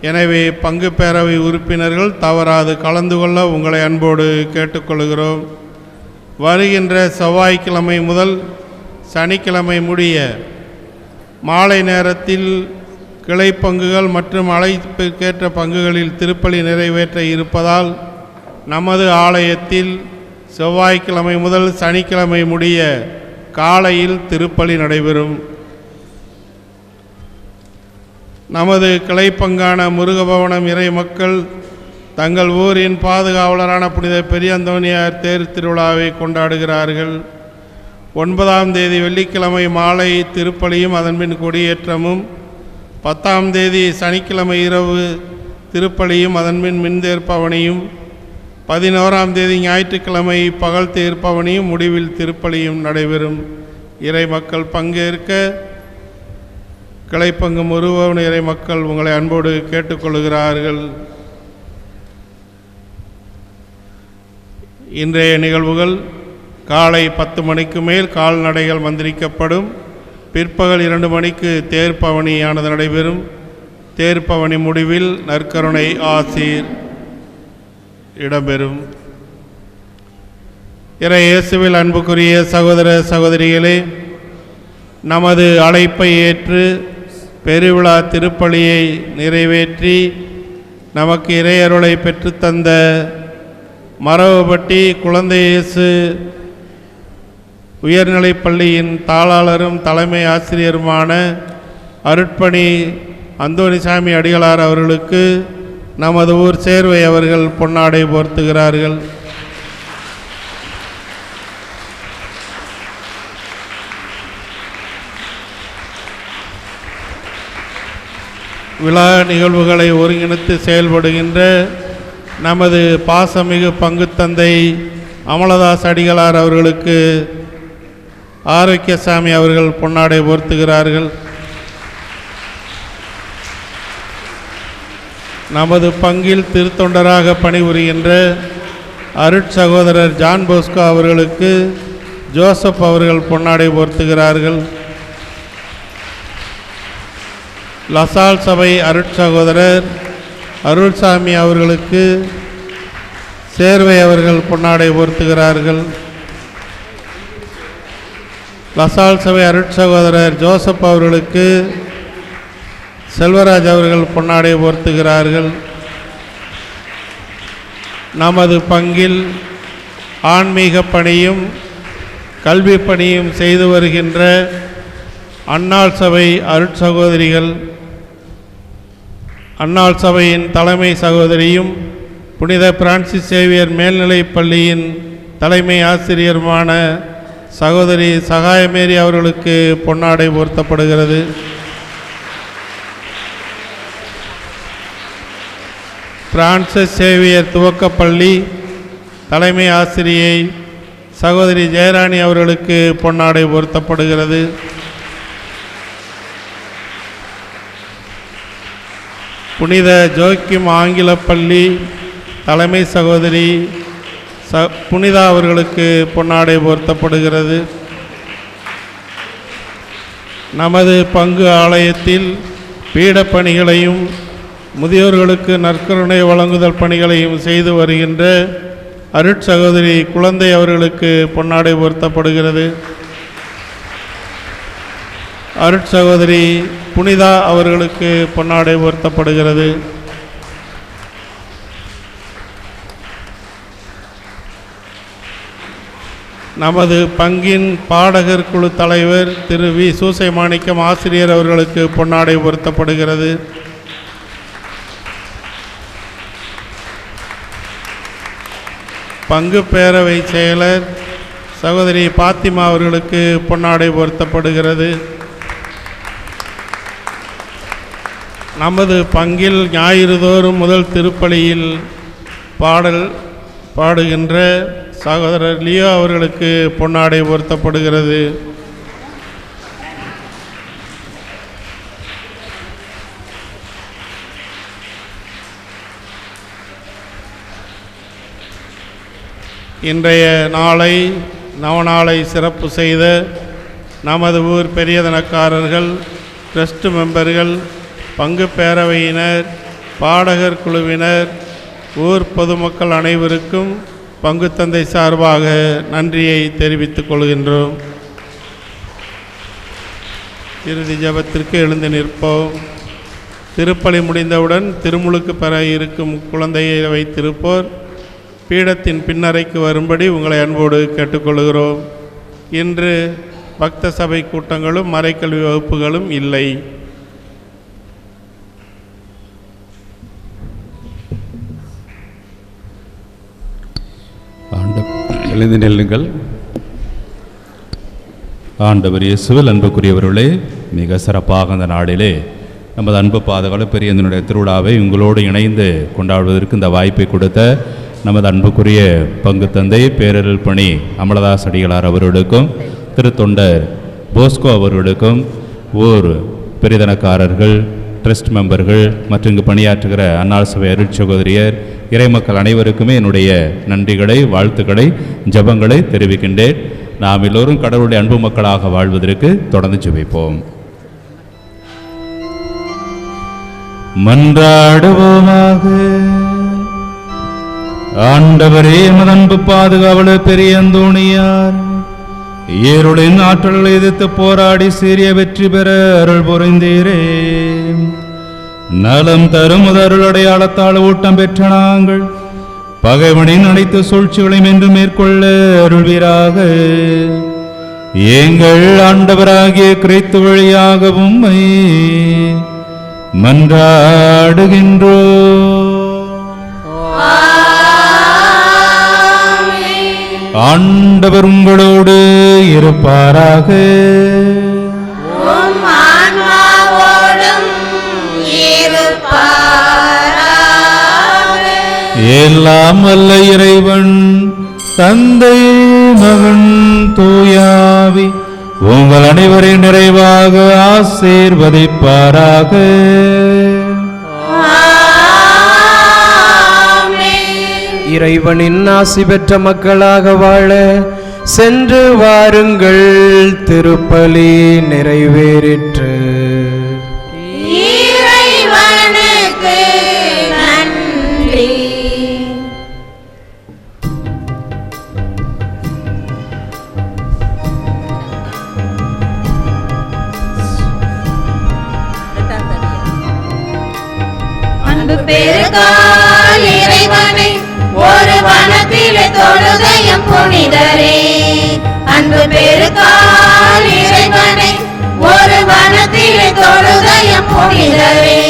எனவே பங்கு பேரவை உறுப்பினர்கள் தவறாது கலந்து கொள்ள உங்களை அன்போடு கேட்டுக்கொள்கிறோம். வருகின்ற செவ்வாய்க்கிழமை முதல் சனிக்கிழமை முடிய மாலை நேரத்தில் கிளை பங்குகள் மற்றும் அழைப்பிற்கேற்ற பங்குகளில் திருப்பலி நிறைவேற்ற இருப்பதால் நமது ஆலயத்தில் செவ்வாய்க்கிழமை முதல் சனிக்கிழமை முடிய காலையில் திருப்பலி நடைபெறும். நமது கிளைப்பங்கான முருகபவனம் இறை மக்கள் தங்கள் ஊரின் பாதுகாவலரான புனித பெரிய அந்தோனியார் தேர் திருவிழாவை கொண்டாடுகிறார்கள். 9ஆம் தேதி வெள்ளிக்கிழமை மாலை திருப்பலியும் அதன்பின் கொடியேற்றமும், 10ஆம் தேதி சனிக்கிழமை இரவு திருப்பலியும் அதன்பின் மின்தேர்ப்பவனியும், 11ஆம் தேதி ஞாயிற்றுக்கிழமை பகல் தேர்ப்பவனியும் முடிவில் திருப்பலியும் நடைபெறும். இறை மக்கள் பங்கேற்க கிளைப்பங்கு முருகபவன இறை மக்கள் உங்களை அன்போடு கேட்டுக்கொள்கிறார்கள். இன்றைய நிகழ்வுகள் காலை 10 மணிக்கு மேல் கால்நடைகள் மந்திரிக்கப்படும். பிற்பகல் 2 மணிக்கு தேர்ப்பவனியானது நடைபெறும். தேர்ப்பவனி முடிவில் நற்கருணை ஆசீர் இடம்பெறும். இறை இயேசுவில் அன்புக்குரிய சகோதர சகோதரிகளே, நமது அழைப்பை ஏற்று பெருவிழா திருப்பலியை நிறைவேற்றி நமக்கு இறையருளை பெற்றுத்தந்த மரவப்பட்டி குழந்தை இயேசு உயர்நிலைப் பள்ளியின் தாளாளரும் தலைமை ஆசிரியருமான அருட்பணி அந்தோணிசாமி அடிகளார் அவர்களுக்கு நமது ஊர் சேர்வை அவர்கள் பொன்னாடை போர்த்துகிறார்கள். விழா நிகழ்வுகளை ஒருங்கிணைத்து செயல்படுகின்ற நமது பாசமிகு பங்குத்தந்தை அமலதாஸ் அடிகளார் அவர்களுக்கு ஆரோக்கியசாமி அவர்கள் பொன்னாடை போர்த்துகிறார்கள். நமது பங்கில் திருத்தொண்டராக பணிபுரிகின்ற அருட்சகோதரர் ஜான் போஸ்கோ அவர்களுக்கு ஜோசப் அவர்கள் பொன்னாடை போர்த்துகிறார்கள். லசால் சபை அருட்சகோதரர் அருள்சாமி அவர்களுக்கு சேர்வை அவர்கள் பொன்னாடை போர்த்துகிறார்கள். லசால் சபை அருட்சகோதரர் ஜோசப் அவர்களுக்கு செல்வராஜ் அவர்கள் பொன்னாடை போர்த்துகிறார்கள். நமது பங்கில் ஆன்மீக பணியும் கல்வி பணியும் செய்து வருகின்ற அன்னாள் சபை அருட்சகோதரிகள், அன்னாள் சபையின் தலைமை சகோதரியும் புனித பிரான்சிஸ் சேவியர் மேல்நிலைப் பள்ளியின் தலைமை ஆசிரியருமான சகோதரி சகாயமேரி அவர்களுக்கு பொன்னாடை போர்த்தப்படுகிறது. பிரான்சிஸ் சேவியர் துவக்கப்பள்ளி தலைமை ஆசிரியை சகோதரி ஜெயராணி அவர்களுக்கு பொன்னாடை போர்த்தப்படுகிறது. புனித ஜோக்கிம் ஆங்கில பள்ளி தலைமை சகோதரி புனிதா அவர்களுக்கு பொன்னாடை போர்த்தப்படுகிறது. நமது பங்கு ஆலயத்தில் பீடப் பணிகளையும் முதியோர்களுக்கு நற்கருணை வழங்குதல் பணிகளையும் செய்து வருகின்ற அருட்சகோதரி குழந்தை அவர்களுக்கு பொன்னாடை போர்த்தப்படுகிறது. அருட்சகோதரி புனிதா அவர்களுக்கு பொன்னாடை போர்த்தப்படுகிறது. நமது பங்கின் பாடகர் குழு தலைவர் திரு வி சூசை மாணிக்கம் ஆசிரியர் அவர்களுக்கு பொன்னாடை போர்த்தப்படுகிறது. பங்கு பேரவை செயலர் சகோதரி பாத்திமா அவர்களுக்கு பொன்னாடை போர்த்தப்படுகிறது. நமது பங்கில் ஞாயிறுதோறும் முதல் திருப்பலியில் பாடல் பாடுகின்ற சகோதரர் லியோ அவர்களுக்கு பொன்னாடை போர்த்தப்படுகிறது. இன்றைய நாளை நவநாளை சிறப்பு செய்த நமது ஊர் பெரியதனக்காரர்கள், ட்ரஸ்ட் மெம்பர்கள், பங்கு பேரவையினர், பாடகர் குழுவினர், ஊர் பொதுமக்கள் அனைவருக்கும் பங்குத்தந்தை சார்பாக நன்றியை தெரிவித்துக் கொள்கின்றோம். இறுதி ஜெபத்திற்கு எழுந்து நிற்போம். திருப்பலி முடிந்தவுடன் திருமுழுக்கு பெற இருக்கும் குழந்தையை வைத்திருப்போர் பீடத்தின் பின்னறைக்கு வரும்படி உங்களை அன்போடு கேட்டுக்கொள்கிறோம். இன்று பக்த சபை கூட்டங்களும் மறைக்கல்வி வகுப்புகளும் இல்லை. எழுந்து நெல்லுங்கள். ஆண்டவர் இயேசுவில் அன்புக்குரியவர்களே, மிக சிறப்பாக அந்த நாளிலே நமது அன்பு பாதகால பெரியந்தனுடைய திருவிழாவை உங்களோடு இணைந்து கொண்டாடுவதற்கு இந்த வாய்ப்பை கொடுத்த நமது அன்புக்குரிய பங்கு தந்தை பேரருள் பணி அமலதாஸ் அடிகளார் அவர்களுக்கும், திருத்தொண்டர் போஸ்கோ அவர்களுக்கும், ஊர் பெரிதனக்காரர்கள், ட்ரஸ்ட் மெம்பர்கள் மற்றும் இங்கு பணியாற்றுகிற அன்னாள் சபை அருட் சகோதரியர், இறைமக்கள் அனைவருக்குமே என்னுடைய நன்றிகளை, வாழ்த்துக்களை, ஜபங்களை தெரிவிக்கின்றேன். நாம் எல்லோரும் கடவுளுடைய அன்பு மக்களாக வாழ்வதற்கு தொடர்ந்து ஜெபிப்போம். மன்றாடுவோமாக. ஆண்டவரே, மதன்பு பாதுகாவலர் பெரிய அந்தோணியார் ஏருளின் ஆற்றல்களை எதிர்த்து போராடி சீரிய வெற்றி பெற அருள் புரிந்தீரே. நலம் தரும் அருள் அடையாளத்தால் ஊட்டம் பெற்ற நாங்கள் பகைவனின் அனைத்து சூழ்ச்சிகளையும் என்று மேற்கொள்ள அருள்வீராக. எங்கள் ஆண்டவராகிய கிறிஸ்து வழியாகவும் மன்றாடுகின்றோ. ஆண்டவர் உங்களோடு இருப்பாராக. எல்லாம் வல்ல இறைவன் தந்தை, மகன், தூயாவி உங்கள் அனைவரின் நிறைவாக ஆசீர்வதிப்பாராக. இறைவனின் ஆசி பெற்ற மக்களாக வாழ சென்று வாருங்கள். திருப்பலி நிறைவேறிற்று. இறைவனுக்கு நன்றி. அன்பு பெருகால் இறைவனை ஒரு வனத்திலே தொழுகையும் புனிதரே. அன்பு பெருகால் இறைவனை ஒரு வனத்திலே தொழுகையும் புனிதரே.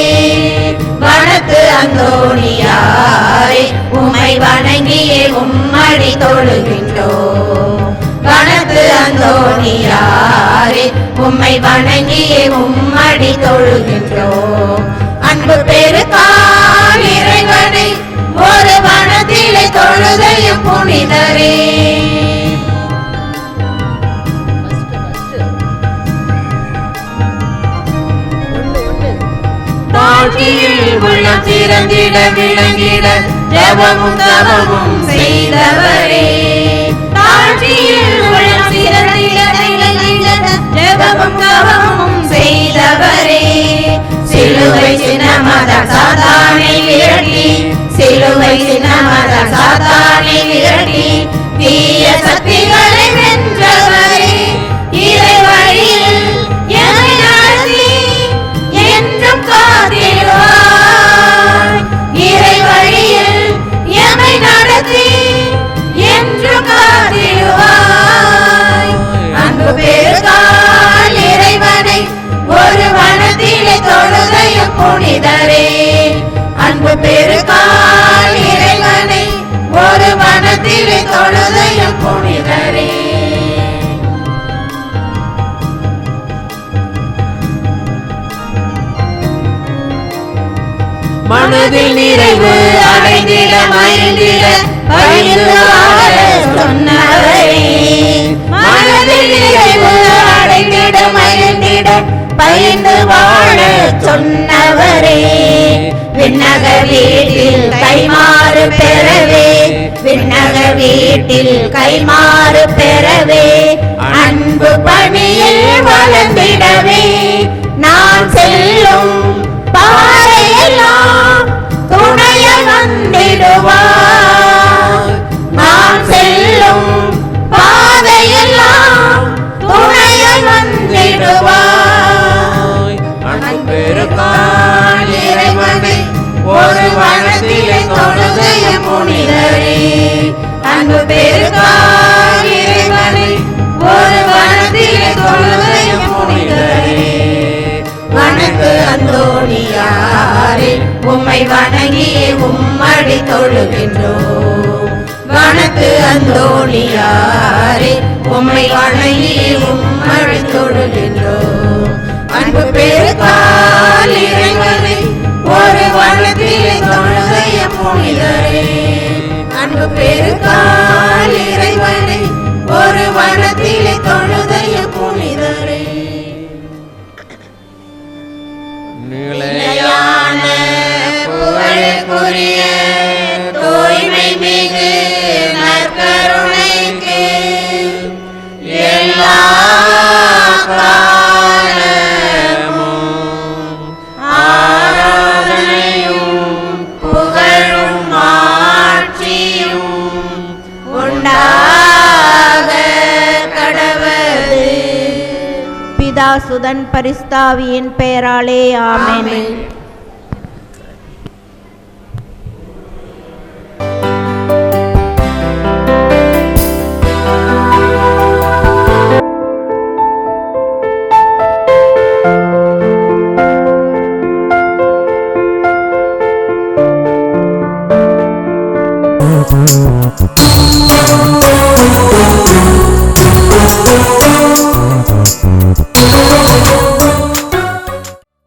வனத்து அந்தோணியாரே, உம்மை வணங்கியே உம்மடி தொழுகின்றோம். வனத்து அந்தோணியாரே, உம்மை வணங்கியே உம்மடி தொழுகின்றோம். அன்பு பெருகால் இறைவனை ஒரு வனத்திலே தொழுகையும் புனிதரே. தாழ்ச்சியில் உள்ளம் சிறந்திட விளங்கிட ஜெபமும் தவமும் செய்தவரே. தாழ்ச்சியில் உள்ளம் சிறந்திட விளங்கிட ஜெபமும் தவமும் செய்தவரே. சிலுவை சின்னமத சாத்தானை விரட்டி, சிலுவை சின்னமத சாத்தானை விரட்டி தீய சக்திகளை வென்றவரே. இறை வழியில் எமை நடத்தி என்றும் காத்திடுவாய். இறை வழியில் எமை நடத்தி என்றும் காத்திடுவாய். அன்பு பெருகால் இறைவனை ஒரு வனத்திலே தொழுகையும் புனிதரே. அன்பு பெருகால் இறைவனை ஒரு வனத்திலே தொழுகையும் புனிதரே. மனதில் நிறைவு அடைந்திட மகிழ்ந்திட பகிர்ந்து வாழ சொன்னவரே. மனதில் நிறைவு அடைந்திட மகிழ்ந்திட பகிர்ந்து வாழ சொன்னவரே. விண்ணக வீட்டில் கைமாறு பெறவே, விண்ணக வீட்டில் கைமாறு பெறவே, அன்பு பணியில் வளர்ந்திடவே நான் செல்லும் பாதையெல்லாம் துணைய வந்திடுவார். நான் செல்லும் பாதையெல்லாம் துணைய வந்திடுவார். உம்மை வணங்கி உம்மடி தொழுகின்றோம். வனத்து அந்தோணியாரே உம்மை வணங்கி உம்மடி தொழுகின்றோம். அன்பு பெருக்கால் இறைவனை ஒரு வனத்திலே தொழுகைய புனிதரே. அன்பு பெருக்கால் இறைவனை ஒரு வனத்திலே தொழுகைய புனிதரே. நிலையான புகழுக்குரிய தூய்மை மிகு நற்கருணைக்கு எல்லா காலமும் ஆராதனையும் புகழும் ஆட்சியும் உண்டாக கடவது. பிதா சுதன் பரிஸ்தாவியின் பெயராலே ஆமென்.